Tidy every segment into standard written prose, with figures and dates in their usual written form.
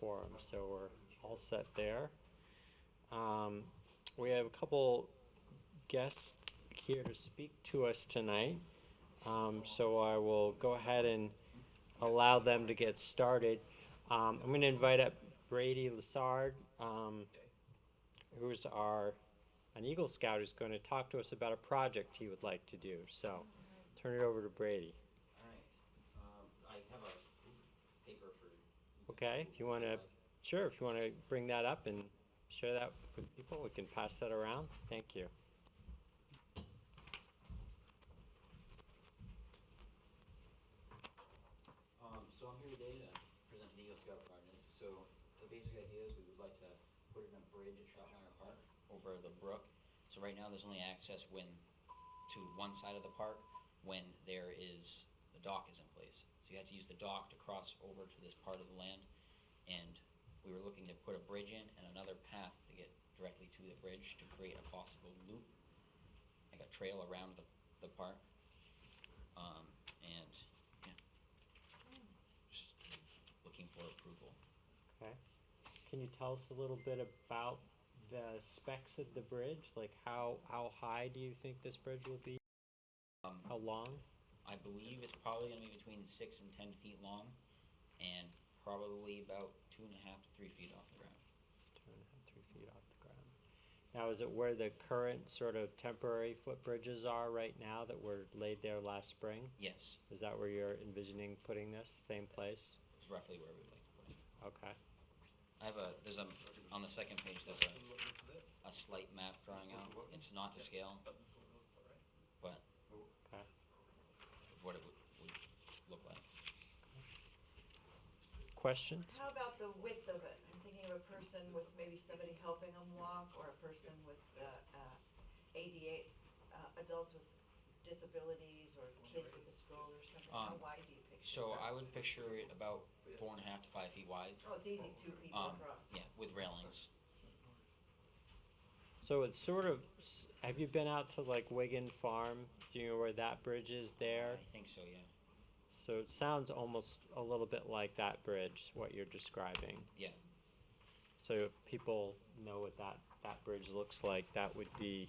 quorum, so we're all set there. We have a couple guests here to speak to us tonight, so I will go ahead and allow them to get started. I'm going to invite up Brady Lassard, who's an Eagle Scout who's going to talk to us about a project he would like to do. So, turn it over to Brady. All right. I have a paper for. Okay, if you want to bring that up and share that with people, we can pass that around. Thank you. So I'm here today to present the Eagle Scout project. So the basic idea is we would like to put in a bridge at Shoreline Park over the brook. So right now there's only access to one side of the park when the dock is in place. So you have to use the dock to cross over to this part of the land. And we were looking to put a bridge in and another path to get directly to the bridge to create a possible loop, like a trail around the park. And yeah, just looking for approval. Okay. Can you tell us a little bit about the specs of the bridge? Like how high do you think this bridge will be? How long? I believe it's probably going to be between 6 and 10 feet long, and probably about 2.5 to 3 feet off the ground. 2.5, 3 feet off the ground. Now, is it where the current sort of temporary footbridges are right now that were laid there last spring? Yes. Is that where you're envisioning putting this? Same place? It's roughly where we'd like to put it. Okay. On the second page, there's a slight map drawing out. It's not to scale, but Okay. what it would look like. Questions? How about the width of it? I'm thinking of a person with maybe somebody helping them walk, or a person with ADA, adults with disabilities, or kids with a stroller or something. How wide do you picture? So I would picture it about 4.5 to 5 feet wide. Oh, it's easy, 2 people across. Yeah, with railings. So it's sort of, have you been out to like Wigan Farm? Do you know where that bridge is there? I think so, yeah. So it sounds almost a little bit like that bridge, what you're describing. Yeah. So if people know what that bridge looks like, that would be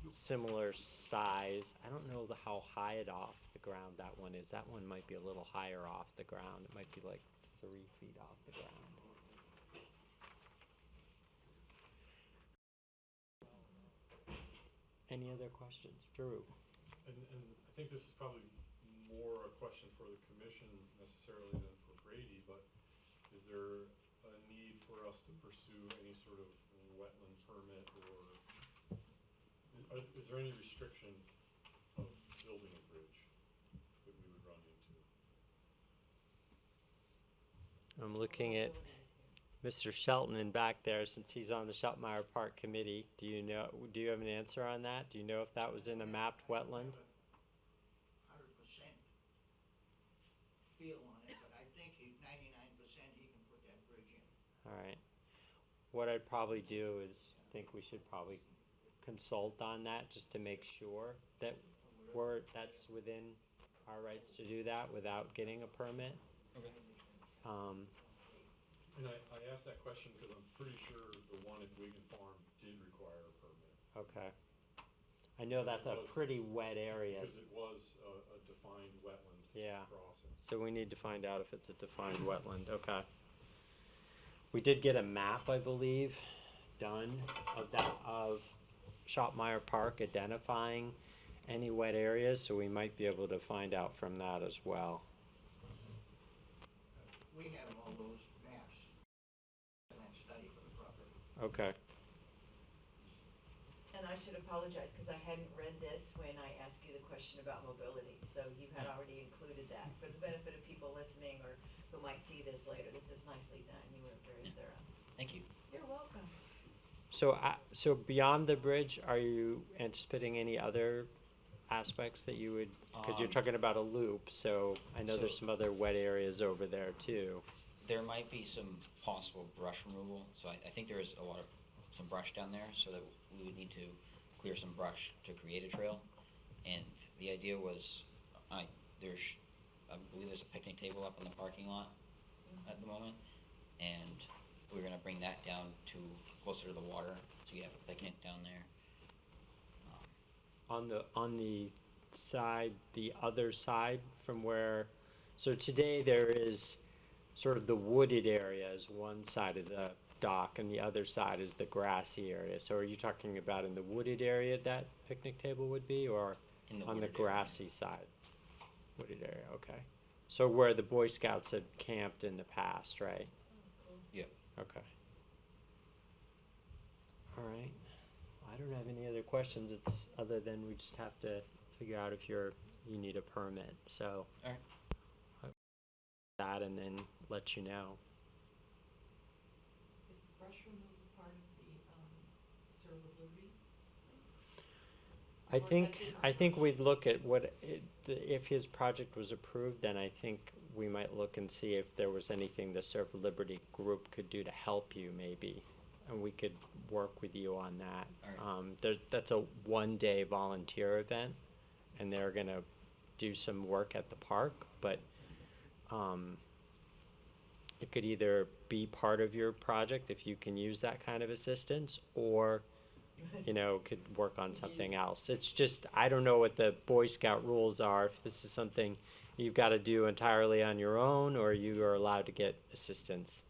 similar size. I don't know how high it off the ground that one is. That one might be a little higher off the ground. It might be like 3 feet off the ground. Any other questions? Drew? And I think this is probably more a question for the commission necessarily than for Brady, but is there a need for us to pursue any sort of wetland permit, or is there any restriction of building a bridge that we would run into? I'm looking at Mr. Shelton in back there, since he's on the Meyer Park Committee. Do you have an answer on that? Do you know if that was in a mapped wetland? 100% feel on it, but I think 99% he can put that bridge in. All right. What I'd probably do is think we should probably consult on that just to make sure that that's within our rights to do that without getting a permit. Okay. And I asked that question because I'm pretty sure the one at Wigan Farm did require a permit. Okay. I know that's a pretty wet area. Because it was a defined wetland crossing. So we need to find out if it's a defined wetland. Okay. We did get a map, I believe, done of Meyer Park identifying any wet areas, so we might be able to find out from that as well. We have all those maps and study for the property. Okay. And I should apologize, because I hadn't read this when I asked you the question about mobility, so you had already included that. For the benefit of people listening or who might see this later, this is nicely done. You were very thorough. Thank you. You're welcome. So beyond the bridge, are you anticipating any other aspects that you would, because you're talking about a loop, so I know there's some other wet areas over there too. There might be some possible brush removal. So I think there is some brush down there, so that we would need to clear some brush to create a trail. And the idea was, I believe there's a picnic table up in the parking lot at the moment, and we're gonna bring that down to closer to the water, so you have a picnic down there. On the side, the other side from where, so today there is sort of the wooded area is one side of the dock and the other side is the grassy area. So are you talking about in the wooded area that picnic table would be, or In the on the wooded area. grassy side? Wooded area, okay. So where the Boy Scouts had camped in the past, right? Yep. Okay. All right. I don't have any other questions. It's other than we just have to figure out if you need a permit. So Alright. that and then let you know. Is the brush removal part of the, Serve with Liberty? I think we'd look at if his project was approved, then I think we might look and see if there was anything the Serve Liberty group could do to help you maybe, and we could work with you on that. Alright. That's a one-day volunteer event, and they're gonna do some work at the park, but it could either be part of your project if you can use that kind of assistance, or could work on something else. It's just, I don't know what the Boy Scout rules are, if this is something you've got to do entirely on your own, or you are allowed to get assistance.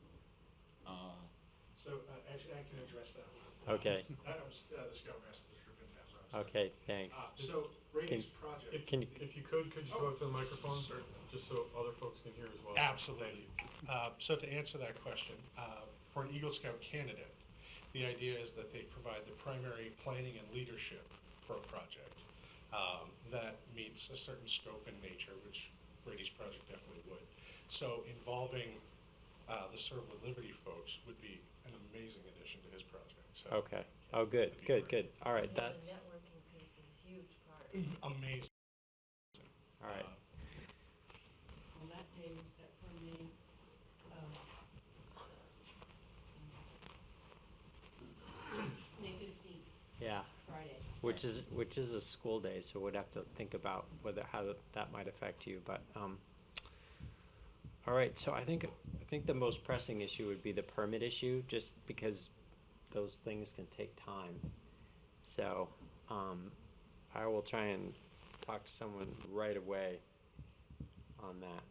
So, actually, I can address that one. Okay. I'm the Scoutmaster of the troop in town. Okay, thanks. So, Brady's project. Can If you could you go up to the microphone? Certainly. Just so other folks can hear as well. Absolutely. So to answer that question, for an Eagle Scout candidate, the idea is that they provide the primary planning and leadership for a project that meets a certain scope and nature, which Brady's project definitely would. So involving the Serve with Liberty folks would be an amazing addition to his project. So Okay. Oh, good, good, good. All right, Yeah, that's, the networking piece is a huge part. amazing. all right. Well, that day was set for May, May 15th, Yeah, Friday. which is a school day, so we'd have to think about how that might affect you, but, all right, so I think the most pressing issue would be the permit issue, just because those things can take time. So, I will try and talk to someone right away on that.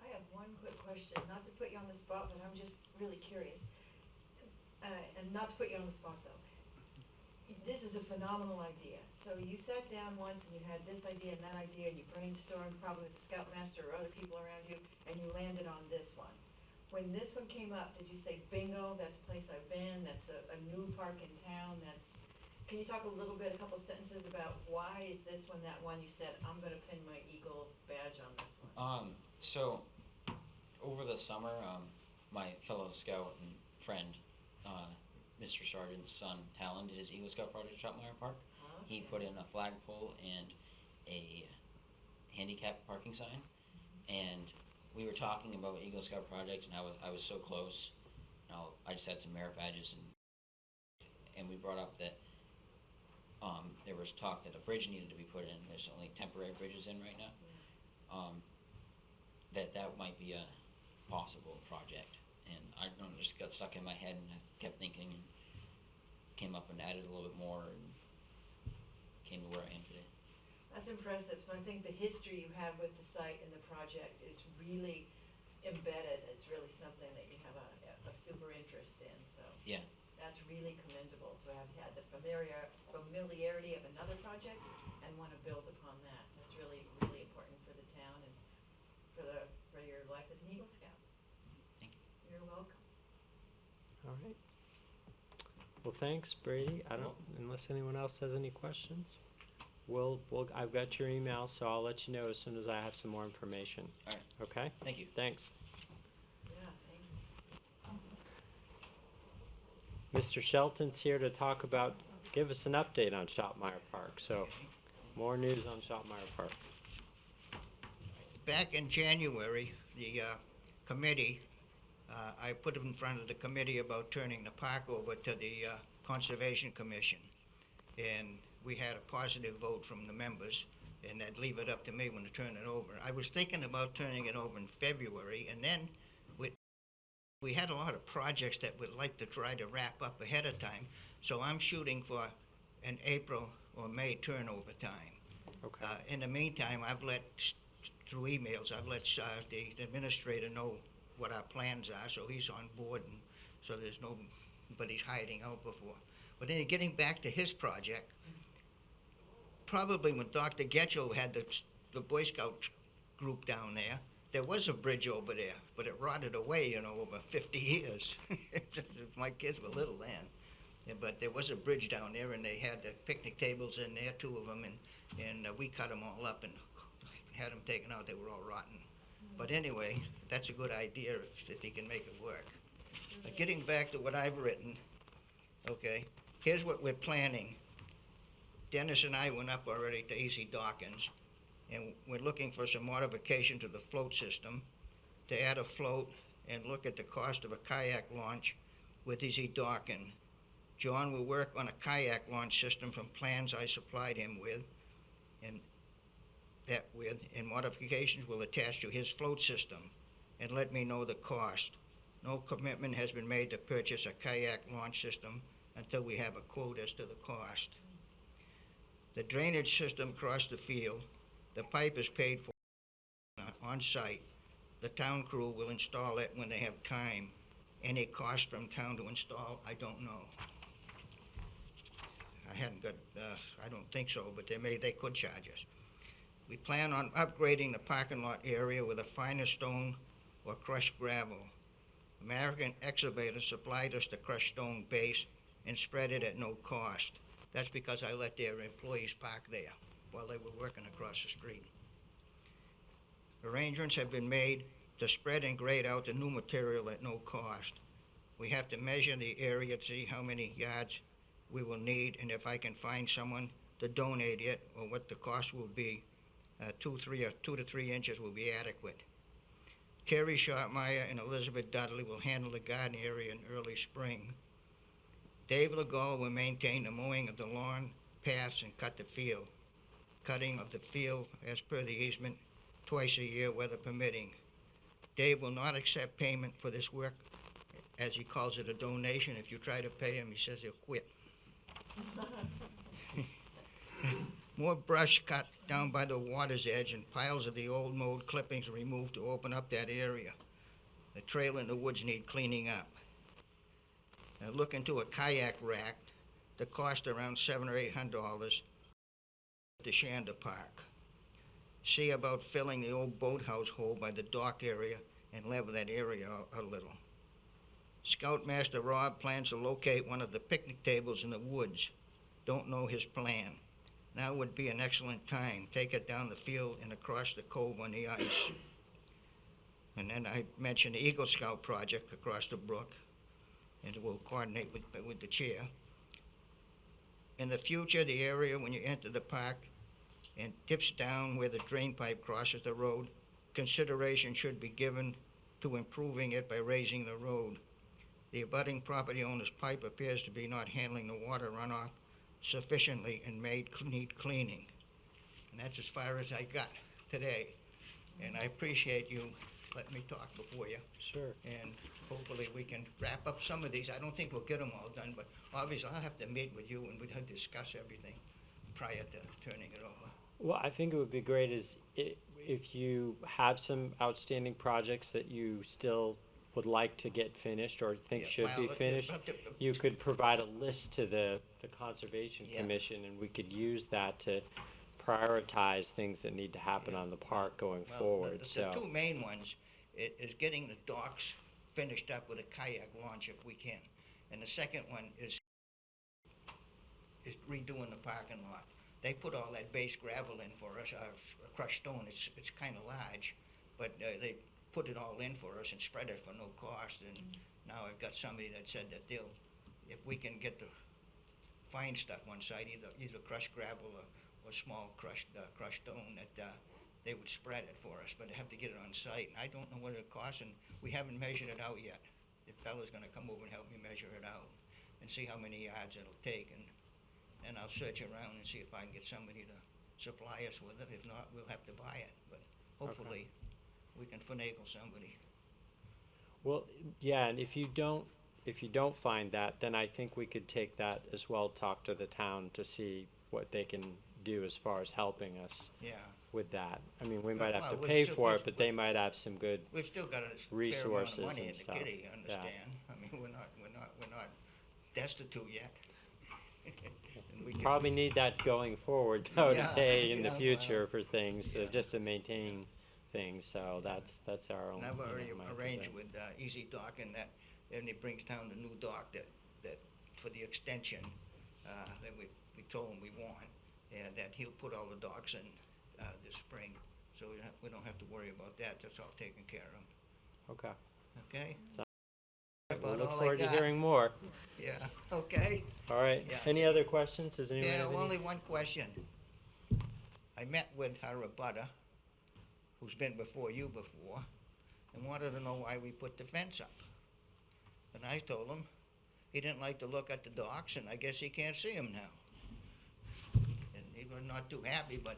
I have one quick question, not to put you on the spot, but I'm just really curious. And not to put you on the spot, though. This is a phenomenal idea. So you sat down once and you had this idea and that idea, and you brainstormed probably with the Scoutmaster or other people around you, and you landed on this one. When this one came up, did you say, bingo, that's a place I've been, that's a new park in town, can you talk a little bit, a couple sentences about why is this one that one you said, I'm gonna pin my Eagle badge on this one? So over the summer, my fellow scout and friend, Mr. Sargent's son, Talon, did his Eagle Scout project at Meyer Park. He put in a flagpole and a handicap parking sign, and we were talking about Eagle Scout projects, and I was so close. I just had some merit badges, and we brought up that there was talk that a bridge needed to be put in. There's only temporary bridges in right now. That might be a possible project, and I don't know, just got stuck in my head, and I kept thinking, and came up and added a little bit more, and came to where I am today. That's impressive, so I think the history you have with the site and the project is really embedded, it's really something that you have a super interest in, so. Yeah. That's really commendable to have had the familiarity of another project and wanna build upon that, that's really, really important for the town and for your life as an Eagle Scout. Thank you. You're welcome. All right. Well, thanks, Brady. Unless anyone else has any questions, I've got your email, so I'll let you know as soon as I have some more information. All right. Okay? Thank you. Thanks. Yeah, thank you. Mr. Shelton's here to give us an update on Shopmeyer Park, so more news on Shopmeyer Park. Back in January, the committee, I put in front of the committee about turning the park over to the Conservation Commission. And we had a positive vote from the members, and they'd leave it up to me when to turn it over. I was thinking about turning it over in February, and then we had a lot of projects that we'd like to try to wrap up ahead of time, so I'm shooting for an April or May turnover time. Okay. In the meantime, through emails, I've let the administrator know what our plans are, so he's on board, and so there's nobody's hiding out before. But then getting back to his project, probably when Dr. Getchell had the Boy Scout group down there was a bridge over there, but it rotted away, over 50 years. My kids were little then. Yeah, but there was a bridge down there, and they had the picnic tables in there, 2 of them, and we cut them all up and had them taken out. They were all rotten. But anyway, that's a good idea if he can make it work. Getting back to what I've written, okay, here's what we're planning. Dennis and I went up already to Easy Dawkins, and we're looking for some modification to the float system, to add a float and look at the cost of a kayak launch with Easy Dawkins. John will work on a kayak launch system from plans I supplied him with, and modifications will attach to his float system, and let me know the cost. No commitment has been made to purchase a kayak launch system until we have a quote as to the cost. The drainage system across the field, the pipe is paid for on site. The town crew will install it when they have time. Any cost from town to install, I don't know. I don't think so, but they could charge us. We plan on upgrading the parking lot area with a finer stone or crushed gravel. American Excavator supplied us the crushed stone base and spread it at no cost. That's because I let their employees park there while they were working across the street. Arrangements have been made to spread and grade out the new material at no cost. We have to measure the area to see how many yards we will need, and if I can find someone to donate it or what the cost will be. 2 to 3 inches will be adequate. Terry Meyer and Elizabeth Dudley will handle the garden area in early spring. Dave Legault will maintain the mowing of the lawn, paths, and cut the field. Cutting of the field as per the easement twice a year, weather permitting. Dave will not accept payment for this work, as he calls it a donation. If you try to pay him, he says he'll quit. More brush cut down by the water's edge and piles of the old mowed clippings removed to open up that area. The trail in the woods need cleaning up. Look into a kayak rack. The cost around $700 or $800 at the Shanda Park. See about filling the old boathouse hole by the dock area and level that area a little. Scoutmaster Rob plans to locate one of the picnic tables in the woods. Don't know his plan. Now would be an excellent time. Take it down the field and across the cove on the ice. And then I mentioned the Eagle Scout project across the brook, and we'll coordinate with the chair. In the future, the area when you enter the park and dips down where the drain pipe crosses the road, consideration should be given to improving it by raising the road. The abutting property owner's pipe appears to be not handling the water runoff sufficiently and need cleaning. And that's as far as I got today. And I appreciate you letting me talk before you. Sure. And hopefully we can wrap up some of these. I don't think we'll get them all done, but obviously I'll have to meet with you and we'll discuss everything prior to turning it over. Well, I think it would be great if you have some outstanding projects that you still would like to get finished or think Yeah, should be well, finished, you could provide a list to the Conservation Yeah. Commission, and we could use that to prioritize things that need to happen on the park going Well, forward. the 2 main ones is getting the docks finished up with a kayak launch if we can. And the second one is redoing the parking lot. They put all that base gravel in for us, crushed stone. It's kind of large, but they put it all in for us and spread it for no cost. And now I've got somebody that said that if we can get the fine stuff one side, either crushed gravel or small crushed stone, that they would spread it for us, but they have to get it on site. And I don't know what it costs, and we haven't measured it out yet. The fellow's gonna come over and help me measure it out and see how many yards it'll take, and then I'll search around and see if I can get somebody to supply us with it. If not, we'll have to buy it, but hopefully we can finagle somebody. Well, yeah, and if you don't find that, then I think we could take that as well, talk to the town to see what they can do as far as helping us Yeah, with that. I mean, we might have to Well, we pay still- for we- it, but they might have some good, we've still got a fair amount Resources of money and in the stuff, kitty, you yeah. understand? I mean, we're not destitute yet. And we can- probably need that going forward though, to Yeah, pay in the yeah, future well, for things, yeah. just to maintain things, so that's our own. And I've already my arranged thing. with Easy Dock, and that, and it brings down the new dock that, for the extension, that we told him we want, and that he'll put all the docks in, this spring, so we don't have to worry about that, that's all taken care of, Okay, okay? we'll About look all I forward to got. hearing more. Yeah, okay? All right, Yeah. any other questions? Does anyone Yeah, have any? only one question. I met with our abutter, who's been before you before, and wanted to know why we put the fence up. And I told him he didn't like to look at the docks, and I guess he can't see them now. And he was not too happy, but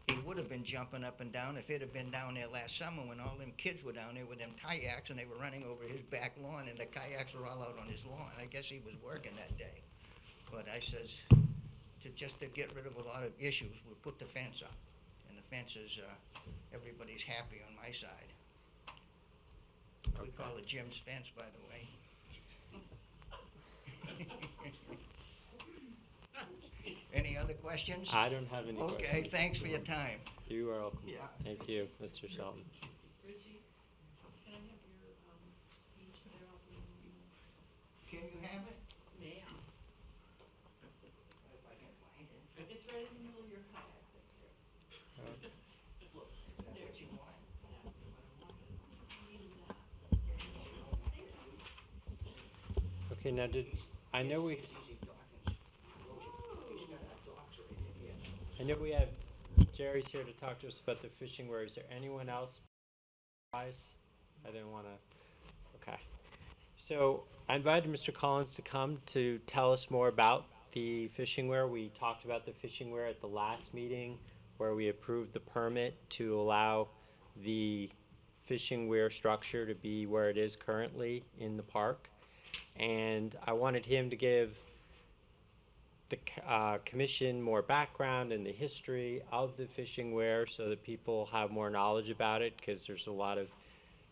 he would have been jumping up and down if he'd have been down there last summer when all them kids were down there with them kayaks, and they were running over his back lawn, and the kayaks were all out on his lawn. I guess he was working that day. But I says, just to get rid of a lot of issues, we'll put the fence up. And the fence is, everybody's happy on my side. We call it Jim's fence, by the way. Any other questions? I don't have any questions. Okay, thanks for your time. You are welcome. Yeah. Thank you, Mr. Shelton. Richie, can I have your, speech there on the, Can you have it? yeah, If I can find it. it's right in the middle of your kayak, that's good. Is that what you want? Okay, now I know we Easy Dawkins. He's got our docks right in here. I know we have, Jerry's here to talk to us about the fishing wear. Is there anyone else? Guys, I didn't want to, okay. So I invited Mr. Collins to come to tell us more about the fishing wear. We talked about the fishing wear at the last meeting where we approved the permit to allow the fishing wear structure to be where it is currently in the park. And I wanted him to give the commission more background and the history of the fishing wear so that people have more knowledge about it, because there's a lot of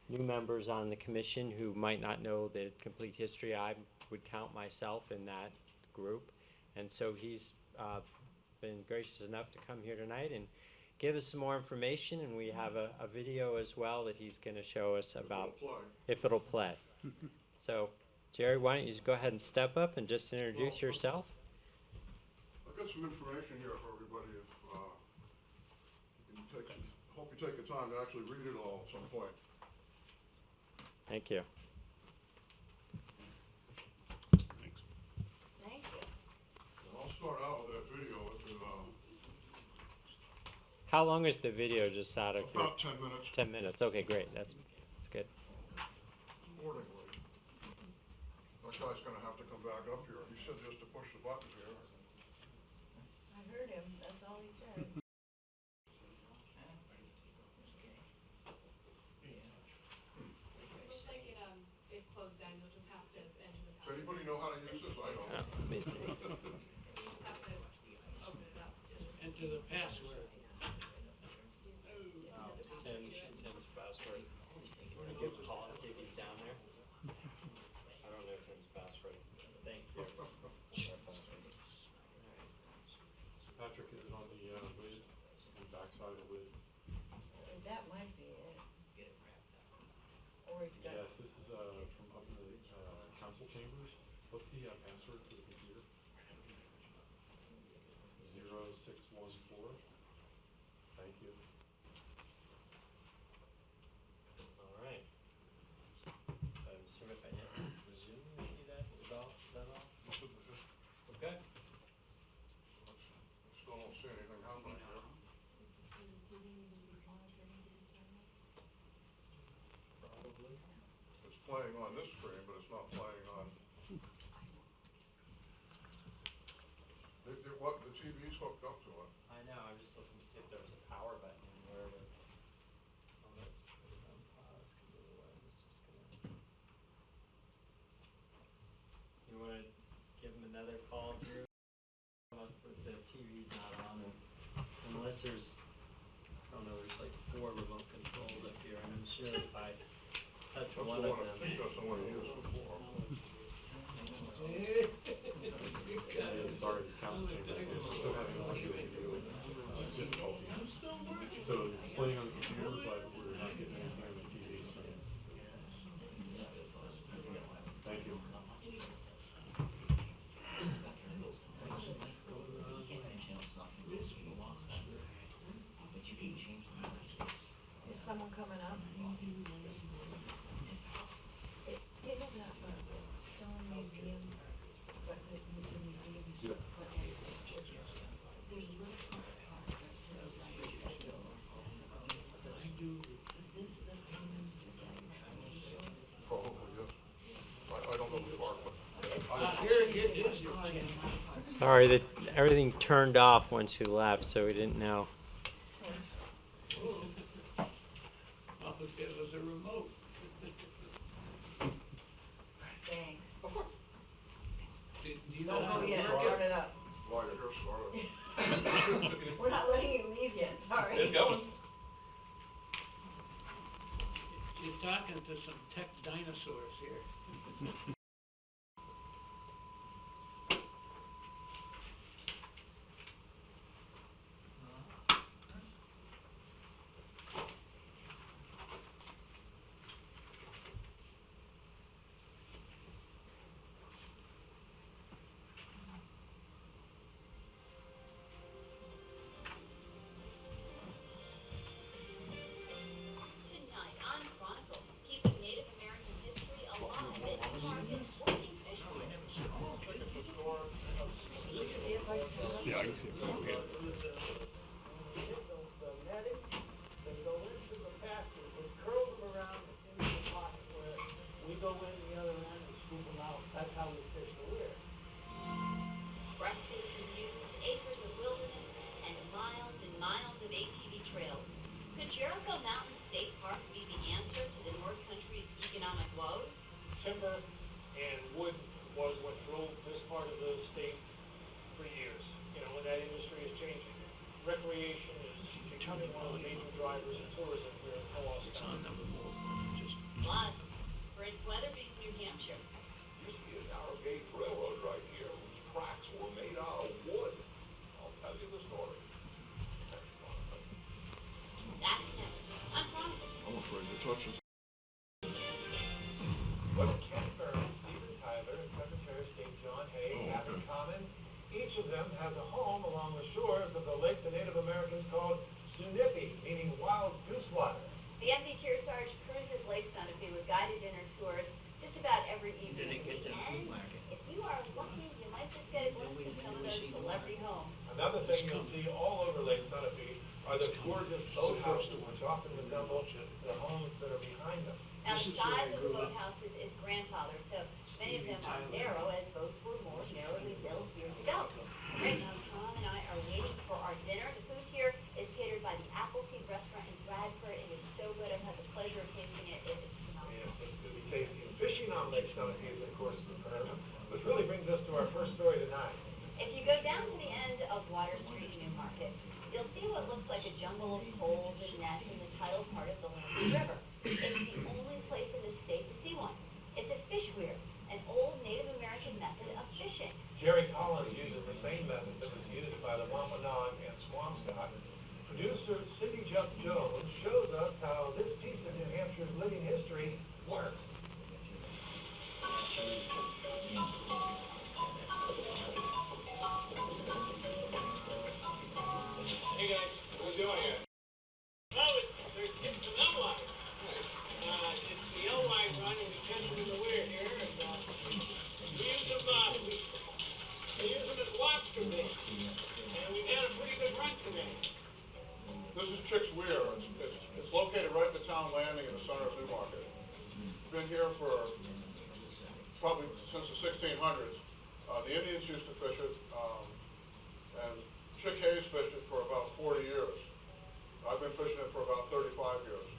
new members on the commission who might not know the complete history. I would count myself in that group. And so he's been gracious enough to come here tonight and give us some more information, and we have a video as well that he's going to show us about if it'll play. So Jerry, why don't you just go ahead and step up and just introduce yourself? I've got some information here for everybody, if, you can take, hope you take the time to actually read it all at some point. Thank you. Thank you. And I'll start out with that video, with, How long is the video, just out of about 10 minutes 10 minutes? Okay, great. That's good. accordingly. That guy's gonna have to come back up here, he said just to push the button here. I heard him, that's all he said. Looks like it closed down, you'll just have to enter the Does password. anybody know how to use this? I don't. You just have to open it up to. Enter the password. Tim's password. You want to give Paul and see if he's down there? I don't know Tim's password. Thank you. Patrick, is it on the lid, the backside of the lid? That might be it. Or he's got. Yes, this is from up in the council chambers. What's the password for the computer? 0614. Thank you. All right. I'm assuming if I hit resume, maybe that is all. Is that all? Okay. Still don't see anything happening here. Probably. It's playing on this screen, but it's not playing on. What, the TV's hooked up to it. I know. I'm just looking to unless there's, I don't know, there's like 4 remote controls up here, and I'm sure if I touch That's the one one, of I them. think that's the one he used before. Sorry, council chambers is still having audio video difficulties. So it's playing on the computer, but we're not getting anything on the TV screen. Thank you. Is someone coming up? You know that, stone museum, but the museum is put on there's a little park right to the right of that building. Is this the, is that right? Probably, yes. I don't know the park, but Sorry that everything turned off once you left, so we didn't know. Oh, there was a remote. Thanks. Do you know Don't how go to yet, work start it up. while you're here, Scarlett. We're not letting you leave yet, sorry. You're talking to some tech dinosaurs here. Tonight on Chronicle, keeping Native American history alive at Newmarket's working fish market. Can you see it by sound? Yeah, I can see it. Okay. The netting that go into the basket, which curls them around into the pocket where we go in the other end and scoop them out. That's how we fish the weir. Breathtaking views, acres of wilderness, and miles of ATV trails. Could Jericho Mountain State Park be the answer to the North Country's economic woes? Timber and wood was what drove this part of the state for years. You know, and that industry is changing. Recreation is becoming one of the major drivers of tourism here in Powassan County. Plus, Prince Weatherby's New Hampshire. Used to be a narrow gauge railroad right here whose tracks were made out of wood. I'll tell you the story. That's next on Chronicle. I'm afraid to touch it. What Ken Burns, Stephen Tyler, and Secretary of State John Hay have in common, each of them has a home along the shores of the lake the Native Americans called Sunipi, meaning wild goose water. The MV Kearsarge cruises Lake Sunapee with guided dinner tours just about every evening. And if you are lucky, you might just get a glimpse of some of those celebrity homes. Another thing you'll see all over Lake Sunapee are the gorgeous boathouses, which often resemble the homes that are behind them. Now, the size of the boathouses is grandfathered, so many of them are narrow, as boats were more narrowly built years ago. Right now, Tom and I are waiting for our dinner. The food here is catered by the Appleseed Restaurant in Bradford. It is so good. I've had the pleasure of tasting it. It is phenomenal. Yes, it's going to be tasty. And fishing on Lake Sunapee is, of course, superb, which really brings us to our first story tonight. If you go down to the end of Water Street in Newmarket, you'll see what looks like a jumble of poles and nets in the tidal part of the Laramie River. It's the only place in the state to see one. It's a fish weir, an old Native American method of fishing. Jerry Collins uses the same method that was used by the Wampanoag and Swampscott. Producer Cindy Jump Jones shows us how this piece of New Hampshire's living history works. Hey guys, what are you doing here? Well, it's the Ellwine. It's the Ellwine run, and we catch them in the weir here, and we use them as lobster bait. And we've had a pretty good run today. This is Chick's Weir. It's located right at the town landing in the center of Newmarket. It's been here for probably since the 1600s. The Indians used to fish it, and Chick Hayes fished it for about 40 years. I've been fishing it for about 35 years.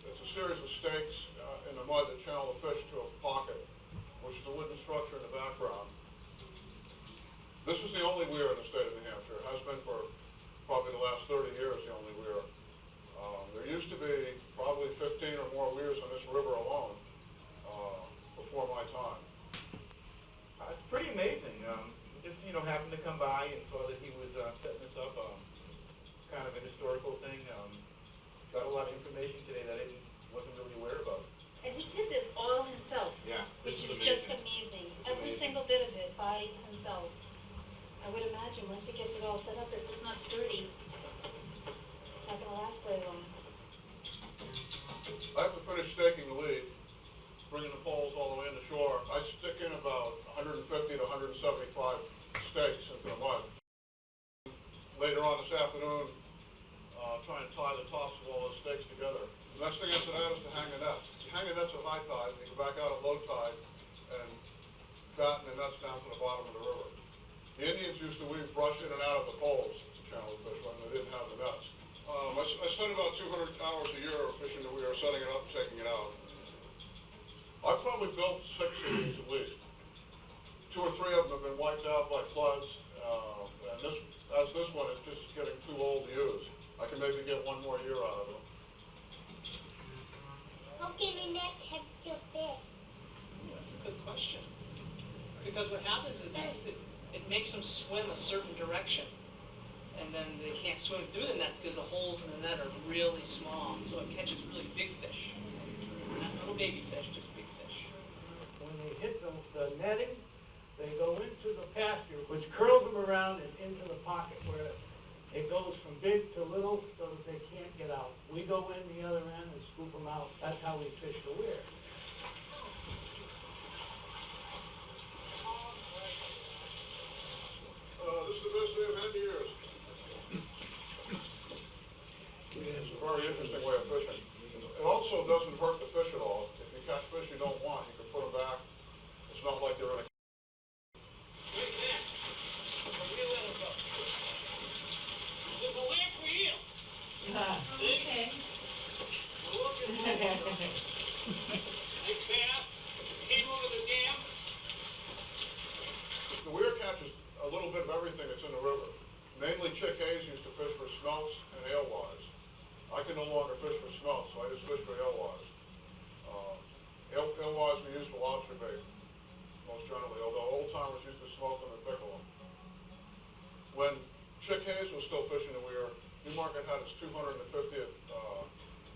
It's a series of stakes in the mud that channel the fish to a pocket, which is a wooden structure in the background. This is the only weir in the state of New Hampshire. It has been for probably the last 30 years, the only weir. There used to be probably 15 or more weirs on this river alone before my time. It's pretty amazing. Just, happened to come by and saw that he was setting this up. It's kind of a historical thing. Got a lot of information today that I wasn't really aware about. And he did this all himself. Yeah, Which this is is just amazing. amazing. It's Every amazing. single bit of it by himself. I would imagine once he gets it all set up, if it's not sturdy, it's not gonna last very long. I have to finish staking the lead, bringing the poles all the way in the shore. I stick in about 150 to 175 stakes into the mud. Later on this afternoon, try and tie the tops of all those stakes together. The next thing after that is to hang the nets. You hang the nets at high tide, and you go back out at low tide and batten the nets down to the bottom of the river. The Indians used to weave brush in and out of the poles to channel fish when they didn't have the nets. I spend about 200 hours a year fishing the weir, setting it up, taking it out. I've probably built 6 of these at least. 2 or 3 of them have been wiped out by floods, and this one is just getting too old to use. I can maybe get 1 more year out of it. How can a net catch a fish? That's a good question. Because what happens is it makes them swim a certain direction. And then they can't swim through the net because the holes in the net are really small. So it catches really big fish. Not little baby fish, just big fish. When they hit the netting, they go into the pasture, which curls them around and into the pocket where it goes from big to little so that they can't get out. We go in the other end and scoop them out. That's how we fish the weir. This is the best day I've had in years. It's a very interesting way of fishing. It also doesn't hurt the fish at all. If you catch fish you don't want, you can put them back. It's not like they're in a... Wait a minute. Where let him go? There's a lamp for you. Okay. Look at that. I passed, came over the dam. The weir catches a little bit of everything that's in the river. Mainly chick-A's used to fish for smelts and alewives. I can no longer fish for smelts, so I just fish for alewives. Alewives we use for lobster bait, most generally, although old-timers used to smoke them and pickle them. When Chick Hayes was still fishing the weir, Newmarket had its 250th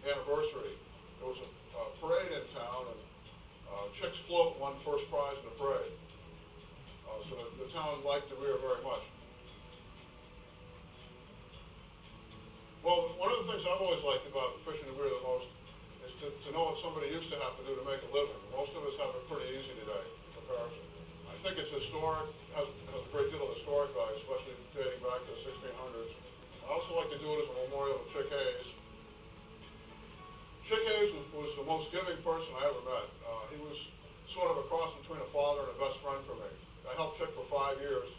anniversary. There was a parade in town, and Chick's float won first prize in the parade. So the town liked the weir very much. Well, one of the things I've always liked about fishing the weir the most is to know what somebody used to have to do to make a living. Most of us have it pretty easy today in comparison. I think it's historic, has a great deal of historic value, especially dating back to the 1600s. I also like to do it as a memorial to Chick Hayes. Chick Hayes was the most giving person I ever met. He was sort of a cross between a father and a best friend for me. I helped Chick for 5 years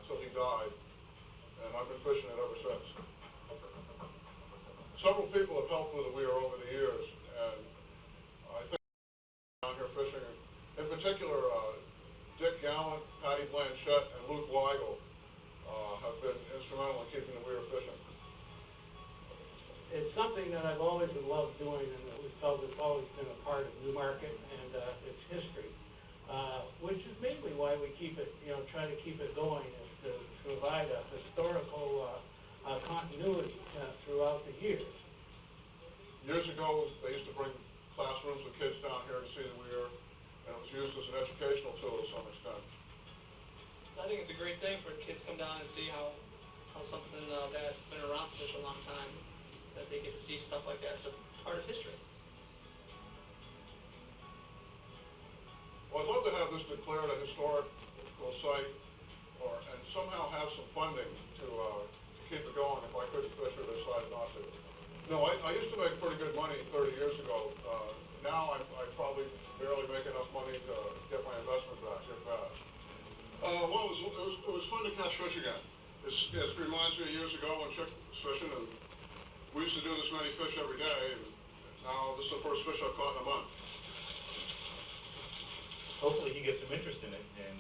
until he died, and I've been fishing it ever since. Several people have helped with the weir over the years, and I think down here fishing, in particular, Dick Gallant, Patty Blanchette, and Luke Weigel have been instrumental in keeping the weir fishing. It's something that I've always loved doing, and that we felt it's always been a part of Newmarket and its history, which is mainly why we keep it, try to keep it going, is to provide a historical continuity throughout the years. Years ago, they used to bring classrooms of kids down here to see the weir, and it was used as an educational tool to some extent. I think it's a great thing for kids to come down and see how something that's been around for such a long time, that they get to see stuff like that. It's a part of history. Well, I'd love to have this declared a historical site, and somehow have some funding to keep it going if I couldn't fish or decided not to. No, I used to make pretty good money 30 years ago. Now I probably barely make enough money to get my investment back, if that. Well, it was fun to catch fish again. It reminds me of years ago when Chick was fishing, and we used to do this many fish every day, and now this is the first fish I've caught in a month. Hopefully he gets some interest in it, and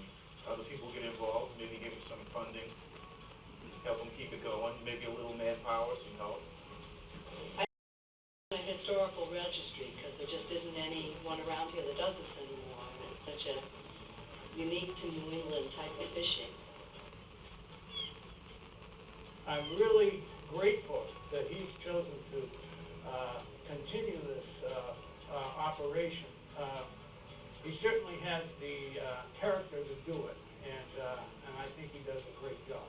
other people get involved, maybe give him some funding, help him keep it going, maybe a little manpower allow us some help. A historical registry, because there just isn't anyone around here that does this anymore, and it's such a unique to New England type of fishing. I'm really grateful that he's chosen to continue this operation. He certainly has the character to do it, and I think he does a great job.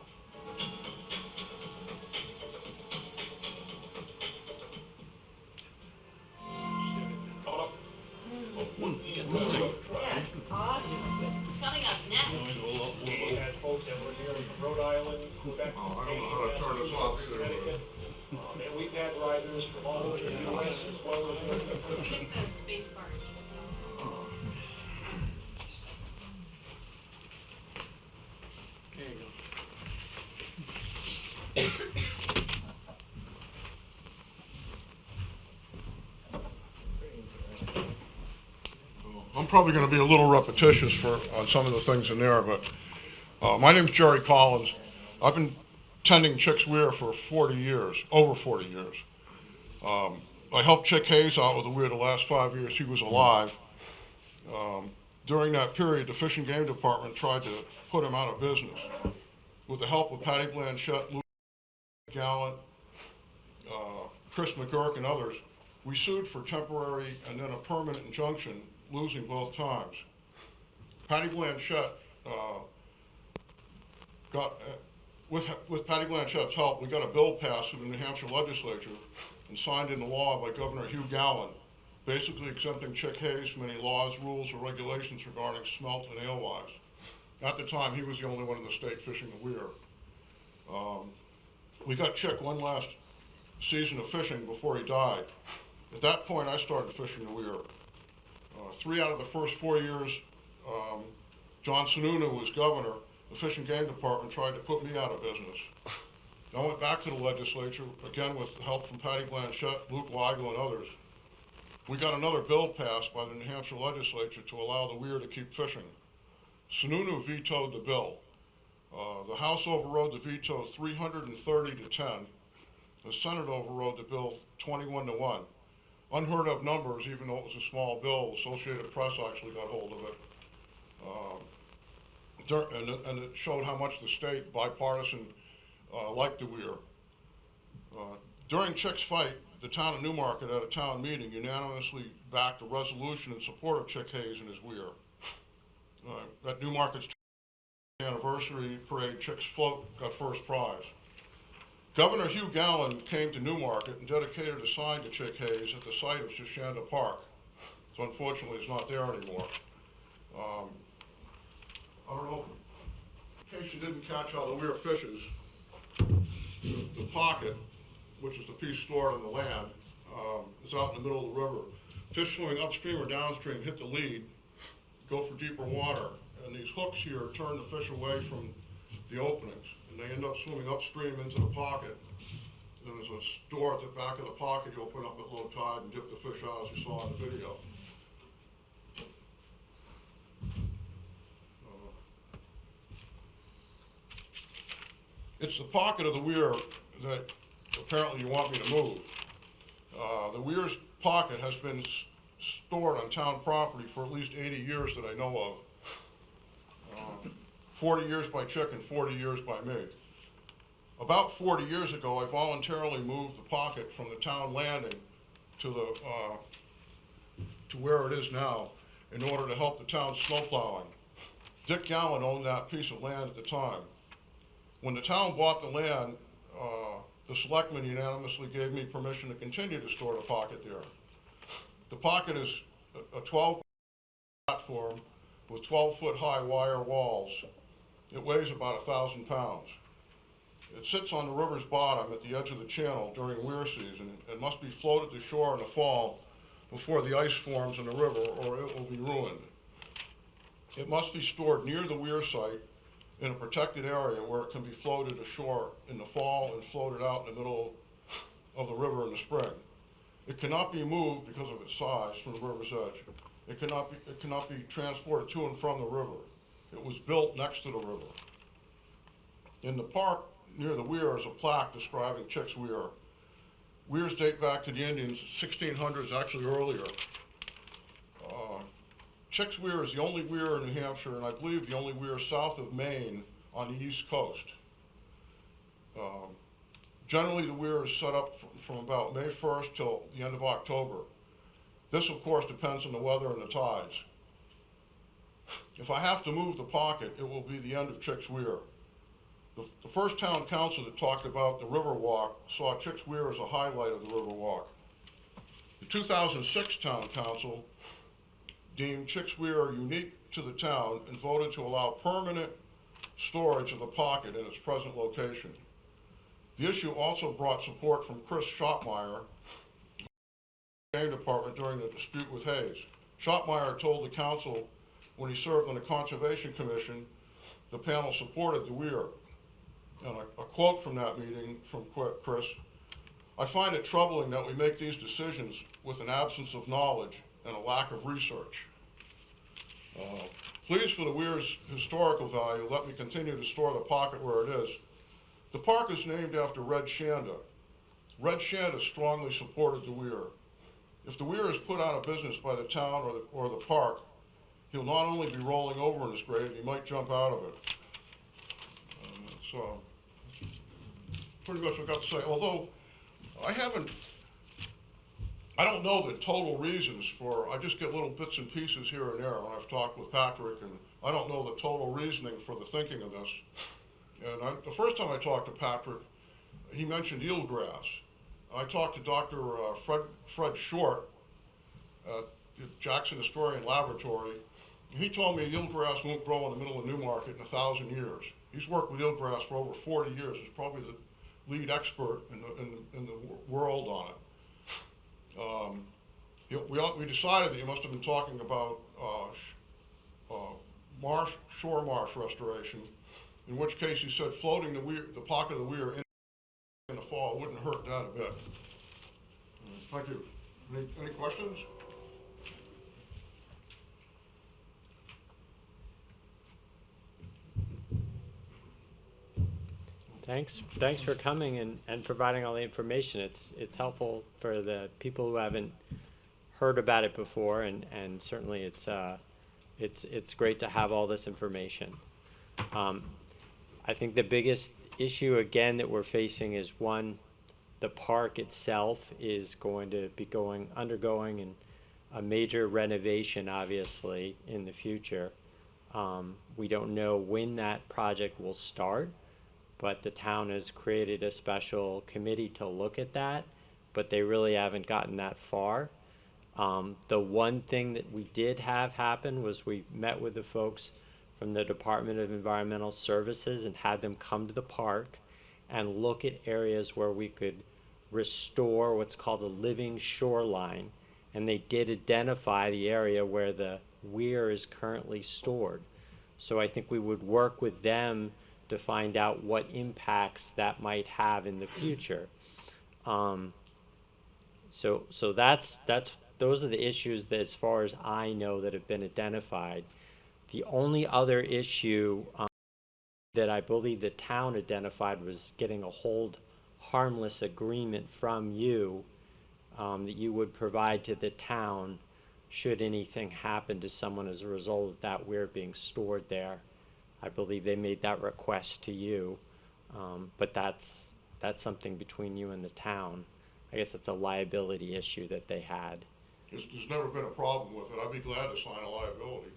Yeah, awesome. Coming up next. We had folks that were here from Rhode Island, Quebec, Connecticut. And we've had riders from all over the US as well as. Click the space bar. There you go. I'm probably going to be a little repetitious on some of the things in there, but my name's Jerry Collins. I've been tending Chick's Weir for 40 years, over 40 years. I helped Chick Hayes out with the weir the last 5 years he was alive. During that period, the Fish and Game Department tried to put him out of business. With the help of Patty Blanchette, Lou Gallant, Chris McGurk, and others, we sued for temporary and then a permanent injunction, losing both times. Patty Blanchette with Patty Blanchette's help, we got a bill passed through the New Hampshire legislature and signed into law by Governor Hugh Gallant, basically exempting Chick Hayes from any laws, rules, or regulations regarding smelt and alewives. At the time, he was the only one in the state fishing the weir. We got Chick one last season of fishing before he died. At that point, I started fishing the weir. 3 out of the first 4 years, John Sununu was governor. The Fish and Game Department tried to put me out of business. I went back to the legislature, again with help from Patty Blanchette, Luke Weigel, and others. We got another bill passed by the New Hampshire legislature to allow the weir to keep fishing. Sununu vetoed the bill. The House overrode the veto 330 to 10. The Senate overrode the bill 21 to 1. Unheard of numbers, even though it was a small bill. Associated Press actually got hold of it. And it showed how much the state, bipartisan, liked the weir. During Chick's fight, the town of Newmarket at a town meeting unanimously backed a resolution in support of Chick Hayes and his weir. At Newmarket's anniversary parade, Chick's float got first prize. Governor Hugh Gallant came to Newmarket and dedicated a sign to Chick Hayes at the site of Shoshanda Park. So unfortunately, it's not there anymore. I don't know, in case you didn't catch how the weir fishes, the pocket, which is the piece stored on the land, is out in the middle of the river. Fish swimming upstream or downstream hit the lead, go for deeper water, and these hooks here turn the fish away from the openings, and they end up swimming upstream into the pocket. Then there's a store at the back of the pocket you open up at low tide and dip the fish out as you saw in the video. It's the pocket of the weir that apparently you want me to move. The weir's pocket has been stored on town property for at least 80 years that I know of. 40 years by Chick and 40 years by me. About 40 years ago, I voluntarily moved the pocket from the town landing to where it is now in order to help the town snow plowing. Dick Gallant owned that piece of land at the time. When the town bought the land, the selectmen unanimously gave me permission to continue to store the pocket there. The pocket is a 12 platform with 12-foot high wire walls. It weighs about 1,000 pounds. It sits on the river's bottom at the edge of the channel during weir season and must be floated to shore in the fall before the ice forms in the river or it will be ruined. It must be stored near the weir site in a protected area where it can be floated ashore in the fall and floated out in the middle of the river in the spring. It cannot be moved because of its size from the river's edge. It cannot be transported to and from the river. It was built next to the river. In the park, near the weir is a plaque describing Chick's Weir. Weirs date back to the Indians, 1600s, actually earlier. Chick's Weir is the only weir in New Hampshire, and I believe the only weir south of Maine on the east coast. Generally, the weir is set up from about May 1st till the end of October. This, of course, depends on the weather and the tides. If I have to move the pocket, it will be the end of Chick's Weir. The first town council that talked about the Riverwalk saw Chick's Weir as a highlight of the Riverwalk. The 2006 town council deemed Chick's Weir unique to the town and voted to allow permanent storage of the pocket in its present location. The issue also brought support from Chris Shopmeyer, Game Department, during the dispute with Hayes. Shopmeyer told the council when he served on the Conservation Commission, the panel supported the weir. And a quote from that meeting from Chris: "I find it troubling that we make these decisions with an absence of knowledge and a lack of research. Please, for the weir's historical value, let me continue to store the pocket where it is. The park is named after Red Shanda. Red Shanda strongly supported the weir. If the weir is put out of business by the town or the park, he'll not only be rolling over in his grave, he might jump out of it." So, pretty much what I've got to say. Although, I don't know the total reasons for, I just get little bits and pieces here and there when I've talked with Patrick, and I don't know the total reasoning for the thinking of this. And the first time I talked to Patrick, he mentioned eelgrass. I talked to Dr. Fred Short at the Jackson Historian Laboratory, and he told me eelgrass won't grow in the middle of Newmarket in 1,000 years. He's worked with eelgrass for over 40 years. He's probably the lead expert in the world on it. We decided that he must have been talking about shore marsh restoration, in which case he said floating the pocket of the weir in the fall wouldn't hurt that a bit. Thank you. Any questions? Thanks for coming and providing all the information. It's helpful for the people who haven't heard about it before, and certainly it's great to have all this information. I think the biggest issue again that we're facing is, one, the park itself is going to be undergoing a major renovation, obviously, in the future. We don't know when that project will start, but the town has created a special committee to look at that, but they really haven't gotten that far. The one thing that we did have happen was we met with the folks from the Department of Environmental Services and had them come to the park and look at areas where we could restore what's called a living shoreline. And they did identify the area where the weir is currently stored. So I think we would work with them to find out what impacts that might have in the future. So those are the issues that, as far as I know, that have been identified. The only other issue that I believe the town identified was getting a hold harmless agreement from you that you would provide to the town should anything happen to someone as a result of that weir being stored there. I believe they made that request to you, but that's something between you and the town. I guess it's a liability issue that they had. There's never been a problem with it. I'd be glad to sign a liability.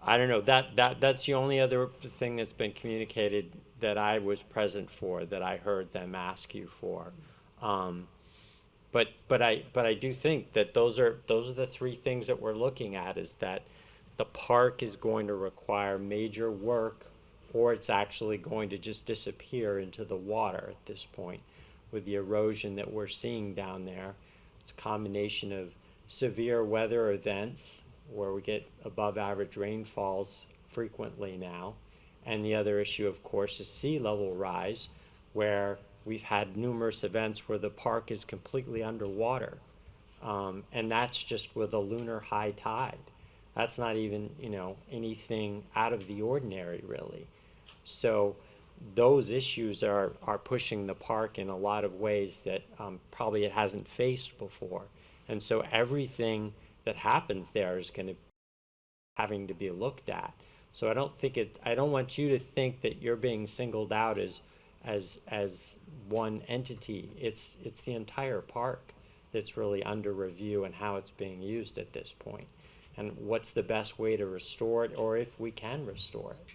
I don't know, that's the only other thing that's been communicated that I was present for, that I heard them ask you for. But I do think that those are the three things that we're looking at, is that the park is going to require major work, or it's actually going to just disappear into the water at this point with the erosion that we're seeing down there. It's a combination of severe weather events where we get above average rainfalls frequently now. And the other issue, of course, is sea level rise, where we've had numerous events where the park is completely underwater. And that's just with a lunar high tide. That's not even, anything out of the ordinary, really. So those issues are pushing the park in a lot of ways that probably it hasn't faced before. And so everything that happens there is going to having to be looked at. So I don't want you to think that you're being singled out as one entity. It's the entire park that's really under review and how it's being used at this point, and what's the best way to restore it, or if we can restore it.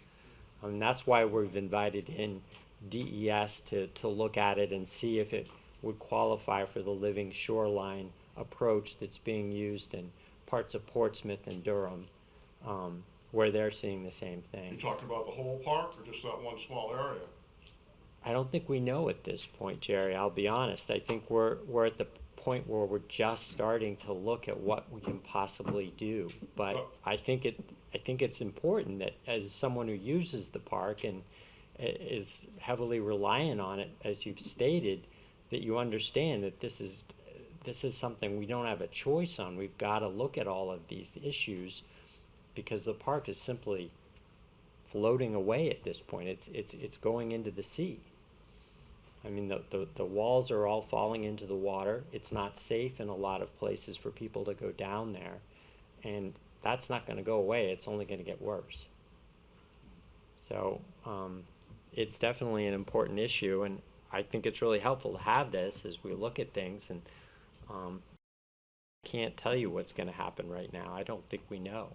And that's why we've invited in DES to look at it and see if it would qualify for the living shoreline approach that's being used in parts of Portsmouth and Durham, where they're seeing the same thing. You talking about the whole park or just that one small area? I don't think we know at this point, Jerry. I'll be honest. I think we're at the point where we're just starting to look at what we can possibly do. But I think it's important that as someone who uses the park and is heavily reliant on it, as you've stated, that you understand that this is something we don't have a choice on. We've got to look at all of these issues because the park is simply floating away at this point. It's going into the sea. I mean, the walls are all falling into the water. It's not safe in a lot of places for people to go down there. And that's not going to go away. It's only going to get worse. So it's definitely an important issue. And I think it's really helpful to have this as we look at things. And I can't tell you what's going to happen right now. I don't think we know.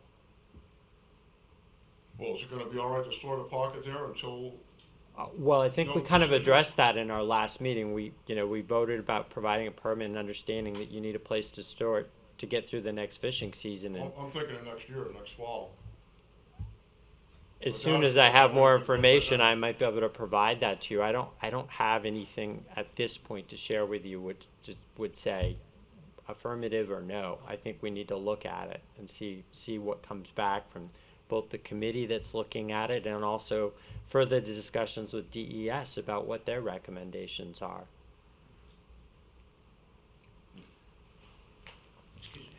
Well, is it gonna be all right to store the pocket there until? Well, I think No we kind of decision? addressed that in our last meeting. We voted about providing a permit and understanding that you need a place to store it to get through the next fishing season. And I'm thinking of next year, next fall. as soon as I have more information, I might be able to provide that to you. I don't have anything at this point to share with you which just would say affirmative or no. I think we need to look at it and see what comes back from both the committee that's looking at it and also further discussions with DES about what their recommendations are.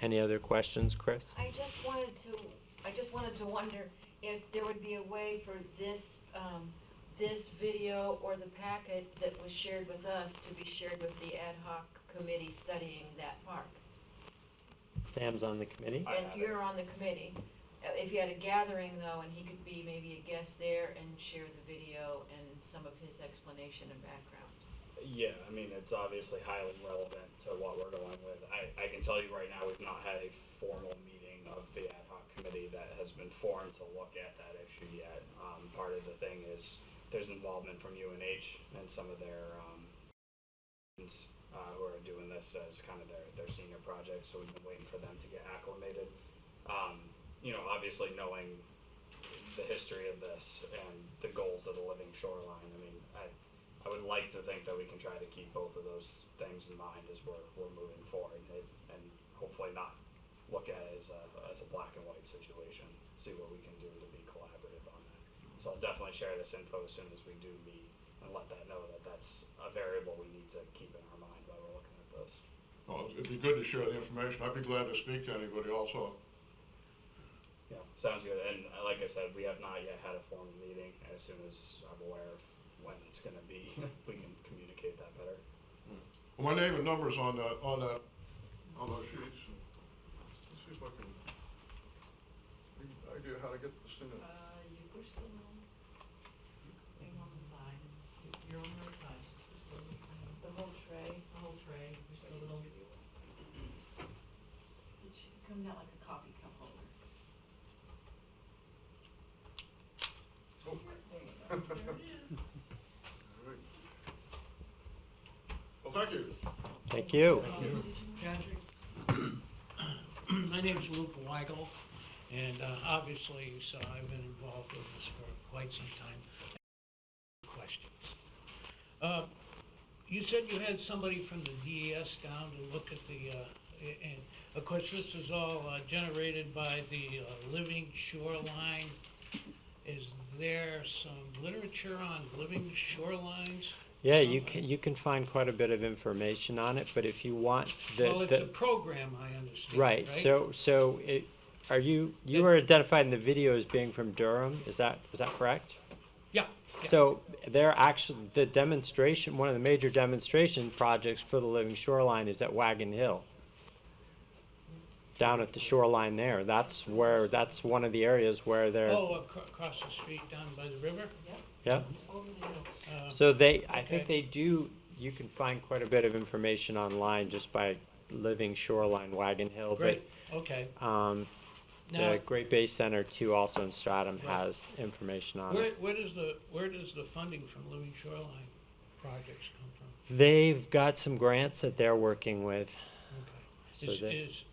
Any other questions, Chris? I just wanted to wonder if there would be a way for this, this video or the packet that was shared with us to be shared with the ad hoc committee studying that park. Sam's on the committee? And you're on the committee. If you had a gathering though, and he could be maybe a guest there and share the video and some of his explanation and background. Yeah, I mean, it's obviously highly relevant to what we're going with. I can tell you right now, we've not had a formal meeting of the ad hoc committee that has been formed to look at that issue yet. Part of the thing is there's involvement from UNH and some of their who are doing this as kind of their senior project, so we've been waiting for them to get acclimated. Obviously knowing the history of this and the goals of the living shoreline, I mean, I would like to think that we can try to keep both of those things in mind as we're moving forward, and hopefully not look at it as a black and white situation. See what we can do to be collaborative on that. So I'll definitely share this info as soon as we do meet and let that know that that's a variable we need to keep in our mind while we're looking at this. Well, it'd be good to share the information. I'd be glad to speak to anybody also. Yeah, sounds good. And like I said, we have not yet had a formal meeting. As soon as I'm aware of when it's going to be, we can communicate that better. Well, my name and number's on those sheets. Let's see if I can, any idea how to get this in. You push the little thing on the side, you're on the right side, the whole tray, push the little. It should come out like a coffee cup holder. There it is. Well, thank you. Thank you. Patrick, my name's Luke Weigel, and obviously, so I've been involved with this for quite some time. Questions. You said you had somebody from the DES down to look at the, and of course, this is all generated by the living shoreline. Is there some literature on living shorelines? Yeah, you can find quite a bit of information on it, but if you want Well, it's a program, I understand, right. So you are identified in the video as being from Durham. Is that correct? Yeah. So they're actually, the demonstration, one of the major demonstration projects for the Living Shoreline is at Wagon Hill. Down at the shoreline there. That's one of the areas where they're, Oh, across the street down by the river? yeah. So I think they do, you can find quite a bit of information online just by Living Shoreline Wagon Hill. Great, okay. But, Now- the Great Bay Center too, also in Stratham, has information on it. Where does the funding from Living Shoreline projects come from? They've got some grants that they're working with. So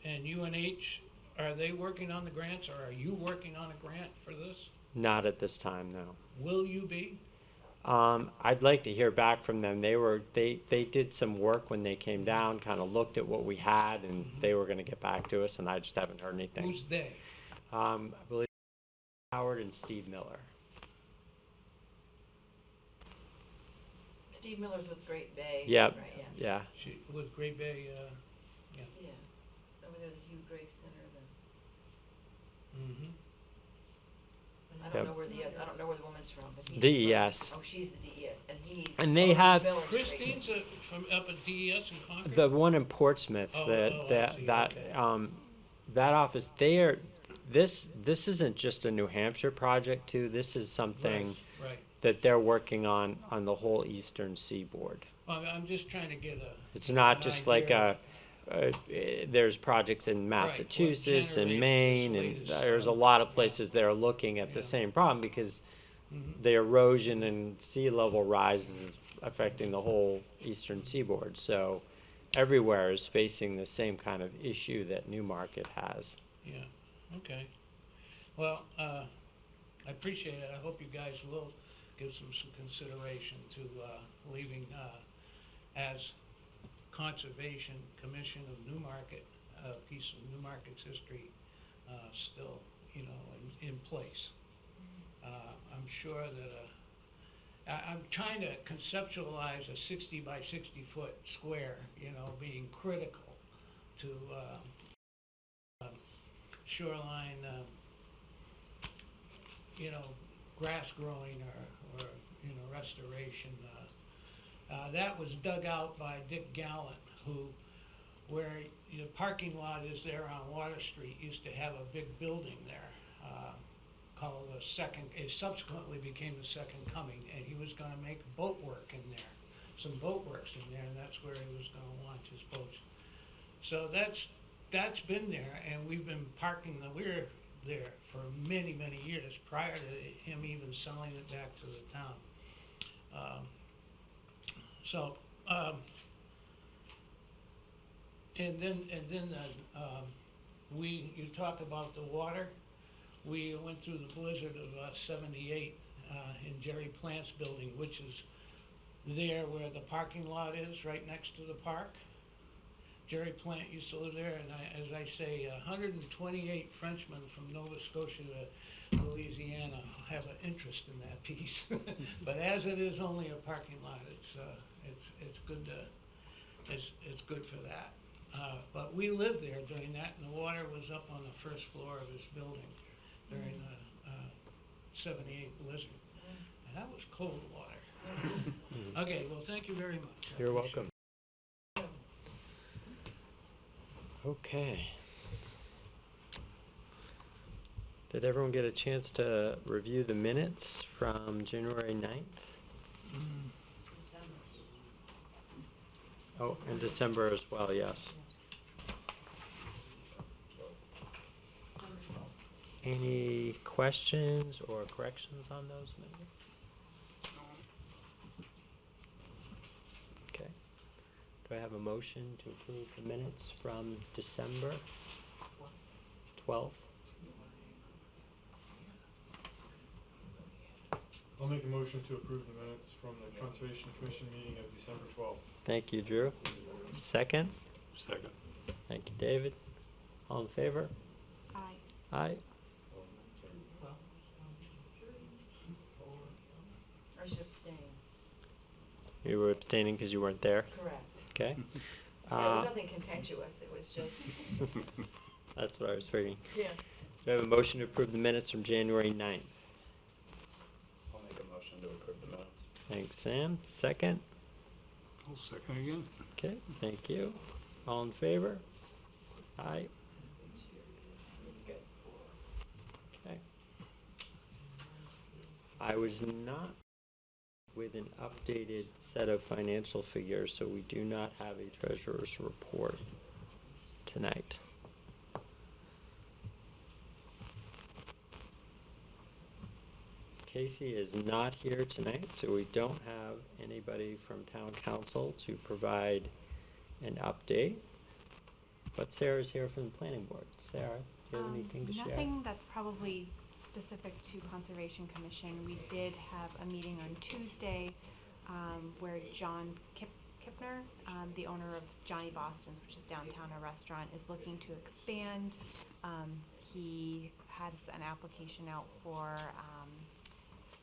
And UNH, are they working on the grants, or are you working on a grant for this? Not at this time, no. Will you be? I'd like to hear back from them. They did some work when they came down, kind of looked at what we had, and they were gonna get back to us, and I just haven't heard anything. Who's they? I believe Howard and Steve Miller. Steve Miller's with Great Bay. Yep, Right, yeah. yeah. With Great Bay, Yeah. Over there, the Hugh Gregg Center, mhm. I Yep. don't know where the woman's from, but he's. DES. Oh, she's the DES, and he's. And they Steve have- Miller's great. Christine's from up at DES in Concord? The one in Portsmouth, Oh, that, oh, I that, see, that, okay. that office, this isn't just a New Hampshire project too, this is something Right. that they're working on the whole eastern seaboard. Well, I'm just trying to get It's not an just idea like there's projects in Massachusetts and generate Maine, this and latest, there's a lot of places that are looking at the same problem, because the erosion and sea level rise is affecting the whole eastern seaboard, so everywhere is facing the same kind of issue that Newmarket has. Yeah, okay. Well, I appreciate it. I hope you guys will give some consideration to leaving as Conservation Commission of Newmarket, a piece of Newmarket's history still, in place. I'm sure that I'm trying to conceptualize a 60 by 60 foot square, being critical to shoreline, grass growing or restoration. That was dug out by Dick Gallant, where the parking lot is there on Water Street, used to have a big building there, called it subsequently became the Second Coming, and he was gonna make boat work in there, some boat works in there, and that's where he was gonna launch his boats. So that's been there, and we've been parking the weir there for many, many years, prior to him even selling it back to the town. And then you talk about the water. We went through the blizzard of '78 in Jerry Plant's building, which is there where the parking lot is, right next to the park. Jerry Plant used to live there, and as I say, 128 Frenchmen from Nova Scotia to Louisiana have an interest in that piece. But as it is only a parking lot, it's good for that. But we lived there during that, and the water was up on the first floor of his building during the '78 blizzard. And that was cold water. Okay, well, thank you very much. I You're appreciate welcome. Okay. Did everyone get a chance to review the minutes from January 9th? Oh, and December as well, yes. Any questions or corrections on those minutes? Okay. Do I have a motion to approve the minutes from December 12th? I'll make a motion to approve the minutes from the Conservation Commission meeting of December 12th. Thank you, Drew. Second? Second. Thank you, David. All in favor? Aye. Aye. I should abstain. You were abstaining because you weren't there? Correct. Okay. Yeah, it was nothing contentious, it was just, That's what I was figuring. yeah. Do I have a motion to approve the minutes from January 9th? I'll make a motion to approve the Thanks, Sam. Second? I'll second again. Okay, thank you. All in favor? Aye. Okay. I was not with an updated set of financial figures, so we do not have a treasurer's report tonight. Casey is not here tonight, so we don't have anybody from town council to provide an update. But Sarah's here from the planning board. Sarah, do you have anything to share? Nothing that's probably specific to Conservation Commission. We did have a meeting on Tuesday, where John Kipner, the owner of Johnny Boston's, which is downtown, a restaurant, is looking to expand. He has an application out for,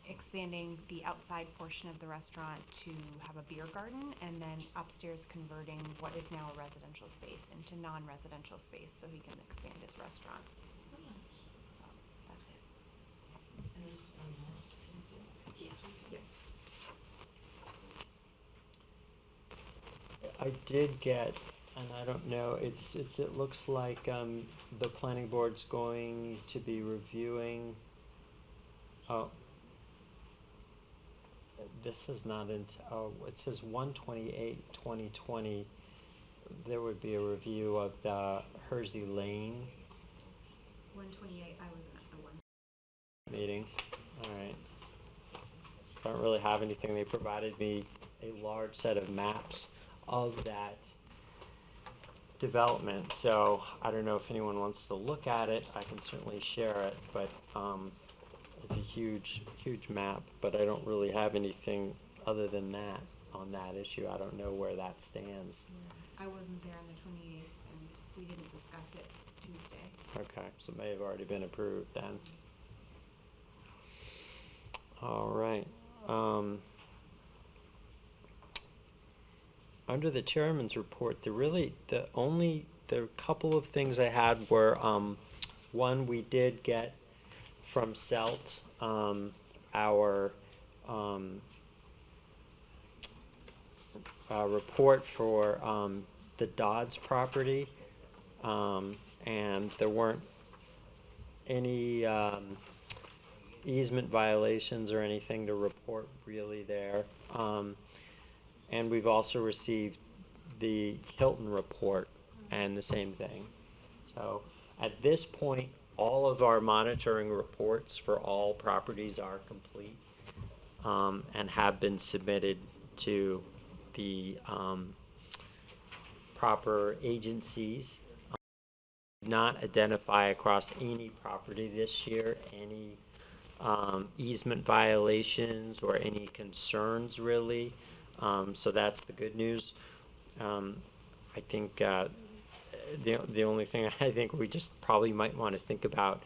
expanding the outside portion of the restaurant to have a beer garden, and then upstairs converting what is now a residential space into non-residential space so he can expand his restaurant. So that's it. I did get, and I don't know, it looks like, the planning board's going to be reviewing, this is not it says 1/28/2020, there would be a review of the Hersey Lane 128, I wasn't at the one. meeting. Alright. Don't really have anything. They provided me a large set of maps of that development, so I don't know if anyone wants to look at it. I can certainly share it, but it's a huge map, but I don't really have anything other than that on that issue. I don't know where that stands. I wasn't there on the 28th, and we didn't discuss it Tuesday. Okay, so it may have already been approved then. All right. Under the chairman's report, the couple of things I had were, one, we did get from CELT, our report for the Dodds property, and there weren't any easement violations or anything to report really there. And we've also received the Hilton report and the same thing. So at this point, all of our monitoring reports for all properties are complete, and have been submitted to the proper agencies. Not identify across any property this year any easement violations or any concerns really. So that's the good news. I think the only thing I think we just probably might want to think about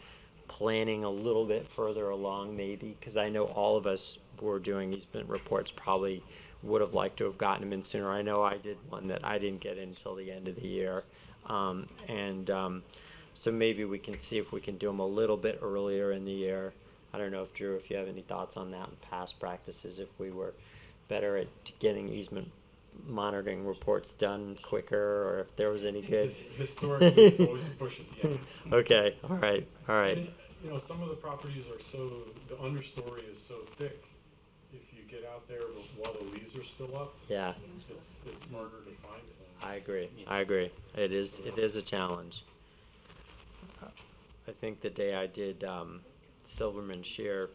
planning a little bit further along maybe, because I know all of us who are doing easement reports probably would have liked to have gotten them in sooner. I know I did one that I didn't get in until the end of the year. So maybe we can see if we can do them a little bit earlier in the year. I don't know if Drew, if you have any thoughts on that in past practices, if we were better at getting easement monitoring reports done quicker, or if there was any good. Historically, it's always a push at the end. Okay, all right. And, you know, some of the properties are the understory is so thick, if you get out there while the leaves are still up, Yeah, it's harder to find things. I agree. It is a challenge. I think the day I did Silverman Shear,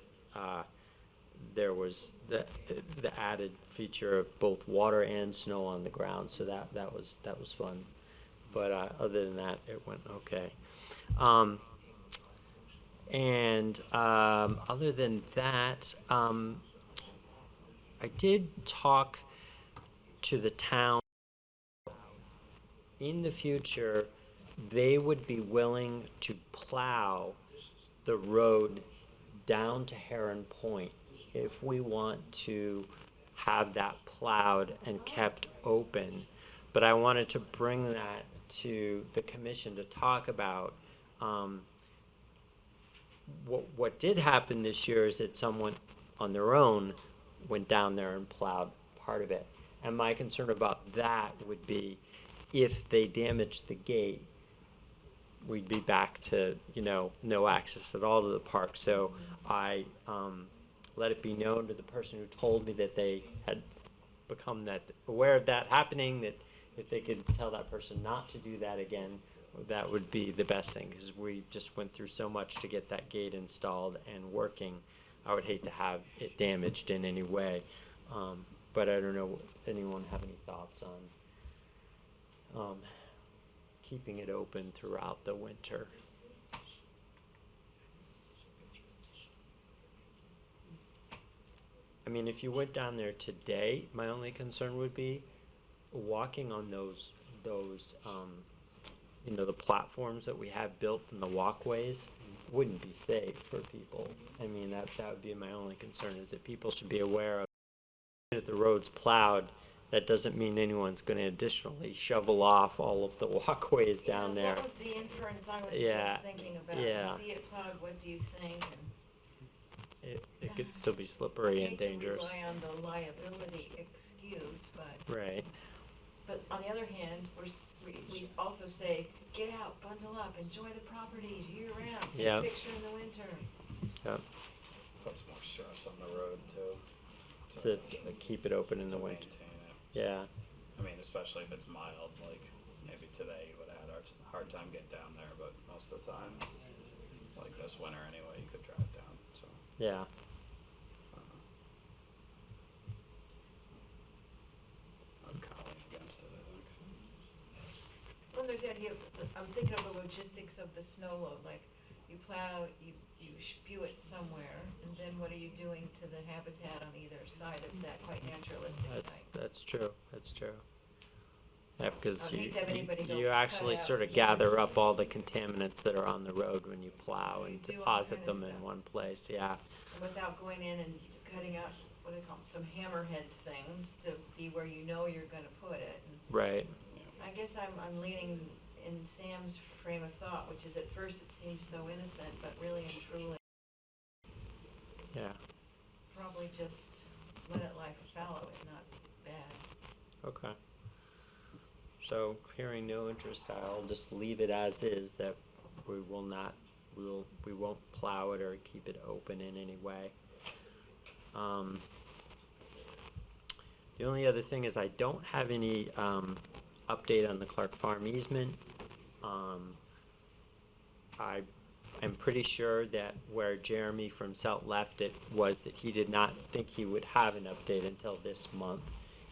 there was the added feature of both water and snow on the ground, so that was fun. But other than that, it went okay. Other than that, I did talk to the town. In the future, they would be willing to plow the road down to Heron Point if we want to have that plowed and kept open. But I wanted to bring that to the commission to talk about. What did happen this year is that someone on their own went down there and plowed part of it. And my concern about that would be if they damaged the gate, we'd be back to, no access at all to the park. So I let it be known to the person who told me that they had become aware of that happening, that if they could tell that person not to do that again, that would be the best thing, because we just went through so much to get that gate installed and working. I would hate to have it damaged in any way. But I don't know, anyone have any thoughts on keeping it open throughout the winter? I mean, if you went down there today, my only concern would be walking on those the platforms that we have built in the walkways wouldn't be safe for people. I mean, that would be my only concern, is that people should be aware of, if the road's plowed, that doesn't mean anyone's going to additionally shovel off all of the walkways down there. What was the inference I was Yeah, just thinking about? yeah. You see it plowed, what do you think? It could still be slippery and dangerous. I hate to rely on the liability excuse, but Right. on the other hand, we also say, get out, bundle up, enjoy the properties year round, take Yeah. a picture in the winter. Yep. Puts more stress on the road too. To keep it open in the winter. Maintain it. Yeah. I mean, especially if it's mild, like maybe today you would have had a hard time getting down there, but most of the time, like this winter anyway, you could drive down, so. Yeah. I'm kind of against it, I think. Well, there's the idea of, I'm thinking of the logistics of the snow load, like you plow, you spew it somewhere, and then what are you doing to the habitat on either side of that quite naturalistic site? That's true. Yeah, because I'd hate to have anybody go you cut actually out sort of here. gather up all the contaminants that are on the road when you plow and do all deposit kind of them in stuff. one place. Yeah. And without going in and cutting out, what do they call them, some hammerhead things to be where you know you're gonna put it. And Right. I guess I'm leaning in Sam's frame of thought, which is at first it seems so innocent, but really and truly, Yeah. probably just let it lie fallow is not bad. Okay. So hearing no interest, I'll just leave it as is, that we won't plow it or keep it open in any way. The only other thing is I don't have any update on the Clark Farm easement. I am pretty sure that where Jeremy from South left it was that he did not think he would have an update until this month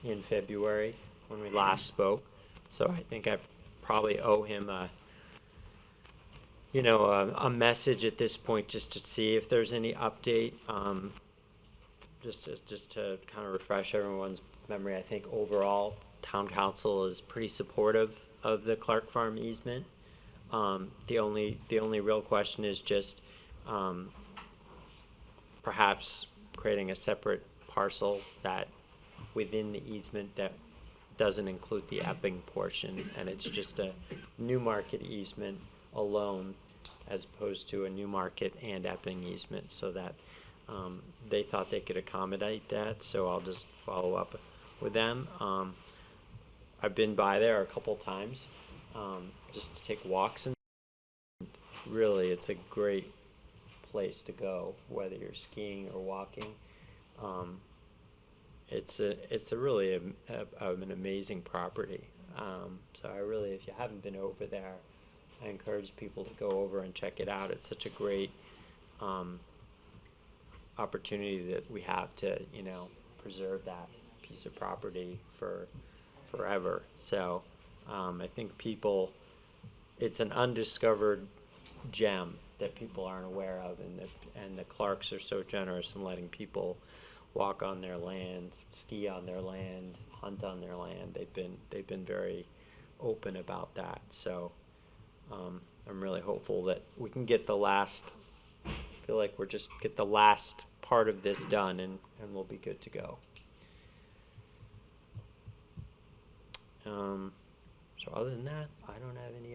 in February when we last spoke. So I think I probably owe him a message at this point, just to see if there's any update. Just to kind of refresh everyone's memory, I think overall town council is pretty supportive of the Clark Farm easement. The only real question is just perhaps creating a separate parcel that within the easement that doesn't include the Epping portion, and it's just a Newmarket easement alone, as opposed to a Newmarket and Epping easement, so that they thought they could accommodate that. So I'll just follow up with them. I've been by there a couple times just to take walks, and really it's a great place to go, whether you're skiing or walking. It's a really an amazing property. So I really, if you haven't been over there, I encourage people to go over and check it out. It's such a great opportunity that we have to, preserve that piece of property for forever. So I think it's an undiscovered gem that people aren't aware of, and the Clarks are so generous in letting people walk on their land, ski on their land, hunt on their land. They've been very open about that. So I'm really hopeful that we can get the last part of this done, and we'll be good to go. So other than that, I don't have any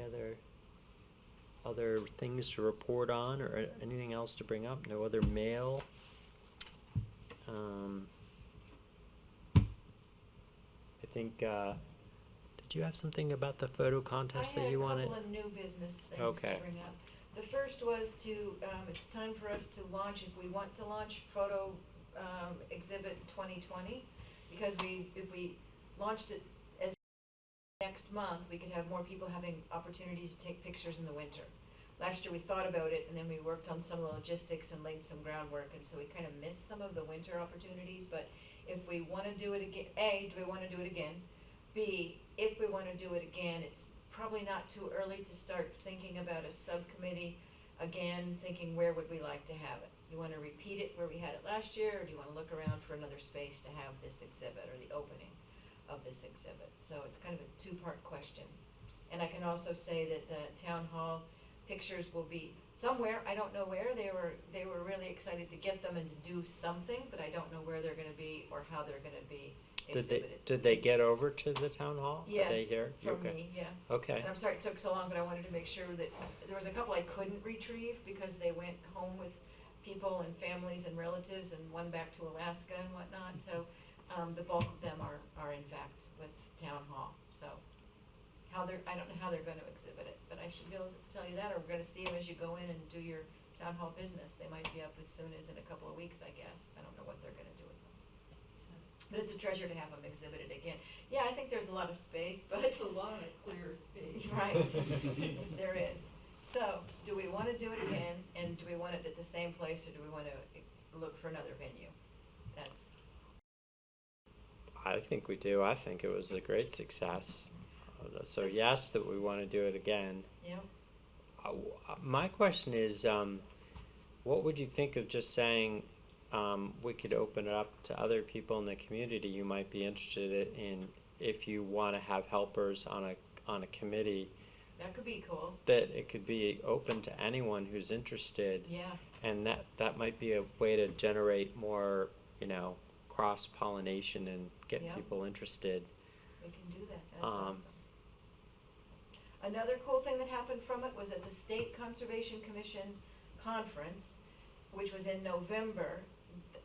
other things to report on or anything else to bring up. No other mail. think, did you have something about the photo contest that you I had a wanted? couple of new business things to Okay. bring up. The first was to, it's time for us to launch, if we want to launch photo, exhibit 2020, because if we launched it as next month, we could have more people having opportunities to take pictures in the winter. Last year we thought about it, and then we worked on some of the logistics and laid some groundwork, and so we kind of missed some of the winter opportunities, but if we wanna do it again, A, do we wanna do it again? B, if we wanna do it again, it's probably not too early to start thinking about a subcommittee, again, thinking where would we like to have it? You wanna repeat it where we had it last year, or do you wanna look around for another space to have this exhibit, or the opening of this exhibit? So it's kind of a two-part question. And I can also say that the town hall pictures will be somewhere, I don't know where, they were really excited to get them and to do something, but I don't know where they're gonna be or how they're gonna be exhibited. Did they get over to the town hall? Are they Yes, here? from Okay. me, yeah. Okay. And I'm sorry it took so long, but I wanted to make sure that, there was a couple I couldn't retrieve because they went home with people and families and relatives and one back to Alaska and whatnot, so, the bulk of them are in fact with town hall, so. I don't know how they're gonna exhibit it, but I should be able to tell you that, or we're gonna see them as you go in and do your town hall business. They might be up as soon as in a couple of weeks, I guess. I don't know what they're gonna do with them. But it's a treasure to have them exhibited again. Yeah, I think there's a lot of space, but. It's a lot of clear space. Right, there is. So, do we wanna do it again, and do we want it at the same place, or do we wanna look for another venue? That's, I think we do. I think it was a great success. So yes, that we want to do it again. yeah, My question is, what would you think of just saying we could open it up to other people in the community you might be interested in if you want to have helpers on a committee? that could be cool, That it could be open to anyone who's interested. yeah. And that might be a way to generate more, cross-pollination and get Yeah. people interested. We can do that, that's Um, awesome. Another cool thing that happened from it was at the State Conservation Commission conference, which was in November,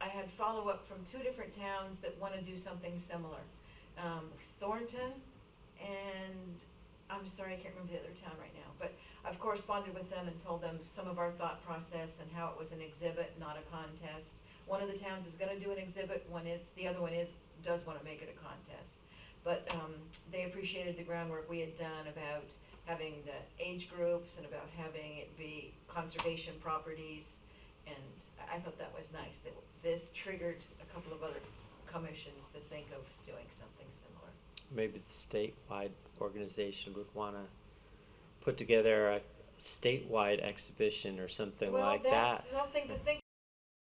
I had follow-up from two different towns that wanna do something similar. Thornton and, I'm sorry, I can't remember the other town right now, but I've corresponded with them and told them some of our thought process and how it was an exhibit, not a contest. One of the towns is gonna do an exhibit, the other one does wanna make it a contest. But, they appreciated the groundwork we had done about having the age groups and about having it be conservation properties. And I thought that was nice, that this triggered a couple of other commissions to think of doing something similar. Maybe the statewide organization would want to put together a statewide exhibition or something like Well, that. that's something to think,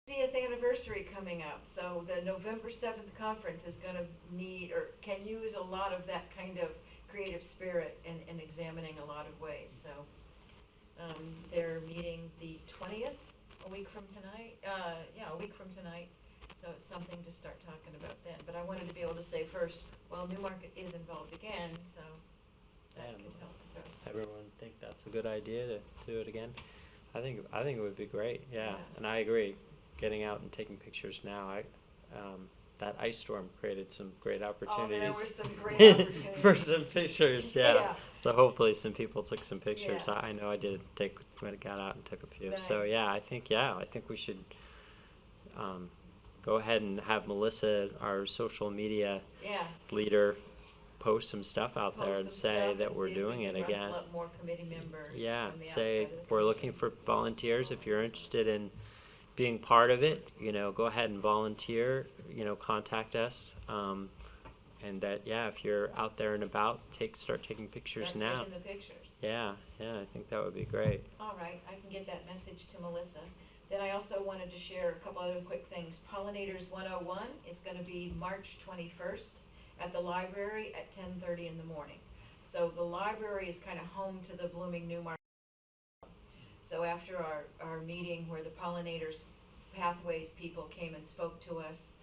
50th anniversary coming up, so the November 7th conference is gonna need, or can use a lot of that kind of creative spirit in examining a lot of ways, so. They're meeting the 20th, a week from tonight, a week from tonight, so it's something to start talking about then. But I wanted to be able to say first, well, Newmarket is involved again, so that And could help with those. everyone think that's a good idea to do it again? I think it would be great, yeah, Yeah. and I agree. Getting out and taking pictures now, that ice storm created some great opportunities. Oh, there were some great opportunities. For some pictures, yeah. Yeah. So hopefully some people took some pictures. Yeah. I know I did when I got out and took a few. So Nice. I think we should go ahead and have Melissa, our social media Yeah. leader, post some stuff out there Post and some say stuff that and we're see if we doing it can again. rustle up more committee members Yeah, from the say outside of the we're commission. looking for volunteers. If you're interested in being part of it, go ahead and volunteer. Contact us. And that, if you're out there and about, start taking pictures Start now. taking the pictures. Yeah, I think that would be great. All right, I can get that message to Melissa. Then I also wanted to share a couple other quick things. Pollinators 101 is gonna be March 21st at the library at 10:30 in the morning. So the library is kinda home to the Blooming Newmarket. So after our meeting where the pollinators pathways people came and spoke to us,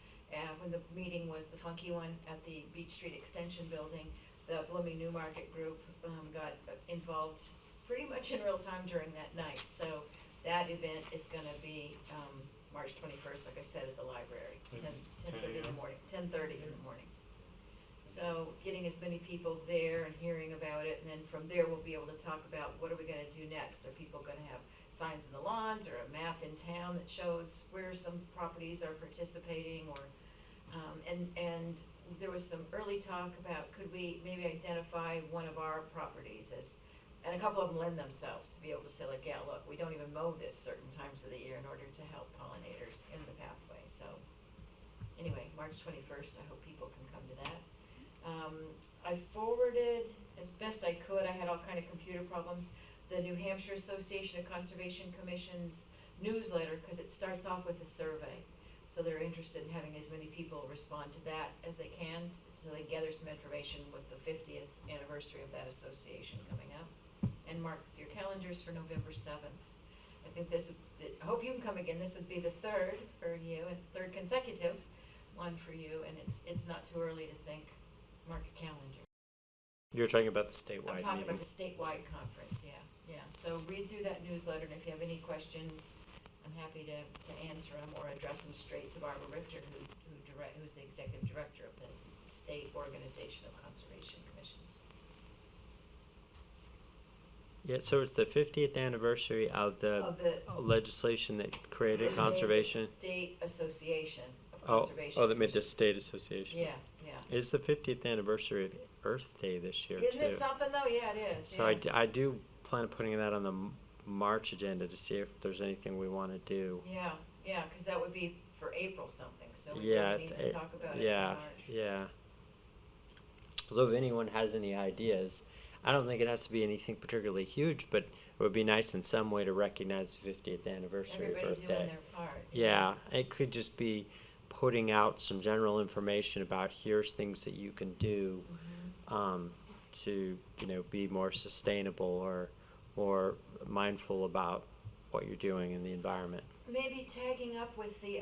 when the meeting was the funky one at the Beach Street Extension Building, the Blooming Newmarket group got involved pretty much in real time during that night. So that event is gonna be March 21st, like I said, at the library, 10:30 in the morning, 10:30 in the morning. So getting as many people there and hearing about it, and then from there we'll be able to talk about what are we gonna do next? Are people gonna have signs in the lawns or a map in town that shows where some properties are participating or, and there was some early talk about could we maybe identify one of our properties as, and a couple of them lend themselves to be able to say like, yeah, look, we don't even mow this certain times of the year in order to help pollinators in the pathway, so. Anyway, March 21st, I hope people can come to that. I forwarded, as best I could, I had all kind of computer problems, the New Hampshire Association of Conservation Commission's newsletter, because it starts off with a survey. So they're interested in having as many people respond to that as they can, so they gather some information with the 50th anniversary of that association coming up. And mark your calendars for November 7th. I think I hope you can come again, this would be the third for you, and third consecutive one for you, and it's not too early to think, mark your calendar. You're talking about the statewide I'm talking meeting. about the statewide conference, yeah. So read through that newsletter, and if you have any questions, I'm happy to answer them or address them straight to Barbara Richter, who's the executive director of the State Organization of Conservation Commissions. Yeah, so it's the 50th anniversary of the legislation that created conservation. The State Association of Oh, Conservation. that made the state association. Yeah. It's the 50th anniversary of Earth Day this year, Isn't too. it something though? Yeah, it is. So yeah. I do plan on putting that on the March agenda to see if there's anything we want to do. Yeah, because that would be for April something, so we Yeah, really need to talk about it in yeah, March. yeah. So if anyone has any ideas, I don't think it has to be anything particularly huge, but it would be nice in some way to recognize the 50th anniversary of Everybody Earth doing Day. their part. Yeah, it could just be putting out some general information about here's things that you can do to be more sustainable or more mindful about what you're doing in the environment. Maybe tagging up with the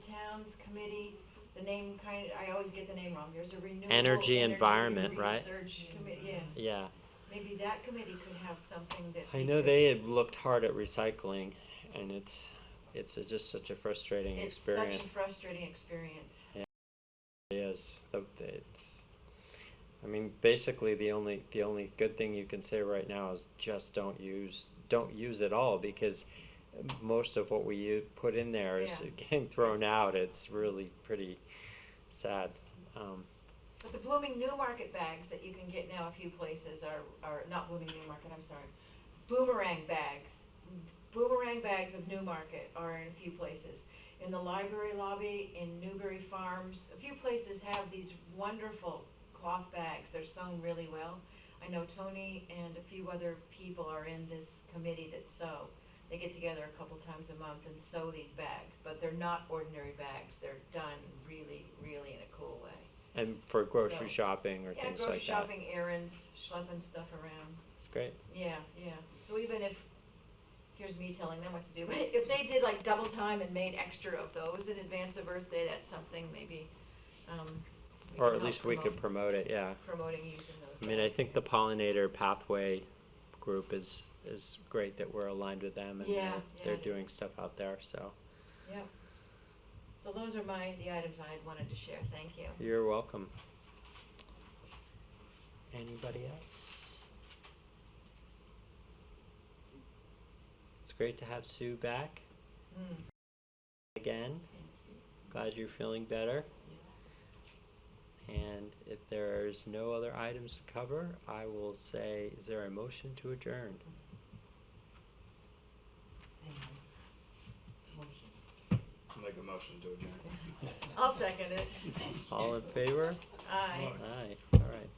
town's committee, the name I always get the name wrong, there's a renewable Energy environment, right? research committee, Yeah. Maybe that committee could have something that I know they had looked hard at recycling, and it's just such a frustrating experience. It's such a frustrating experience. Yeah, it is. I mean, basically the only good thing you can say right now is just don't use it all, because most of what we put in there is getting thrown out. It's really pretty sad. But the Blooming Newmarket bags that you can get now a few places are not Blooming Newmarket, I'm sorry, boomerang bags. Boomerang bags of Newmarket are in a few places. In the library lobby, in Newberry Farms, a few places have these wonderful cloth bags. They're sewn really well. I know Tony and a few other people are in this committee that sew. They get together a couple times a month and sew these bags, but they're not ordinary bags. They're done really, really in a cool way. And for grocery shopping or things like that. Yeah, grocery shopping, errands, schlepping stuff around. It's great. Yeah. So even if, here's me telling them what to do, but if they did like double time and made extra of those in advance of Earth Day, that's something maybe, or at least we could promote it, yeah. Promoting using those I mean, I bags. think the Pollinator Pathway group is great that we're aligned with them, and they're it doing is. stuff out there, so. Yep. So those are the items I had wanted to share. Thank you. You're welcome. Anybody else? It's great to have Sue back again. Glad you're feeling better. And if there's no other items to cover, I will say, is there a motion to adjourn? I'll make a motion to adjourn. I'll second it. All in favor? Aye. Aye, all right.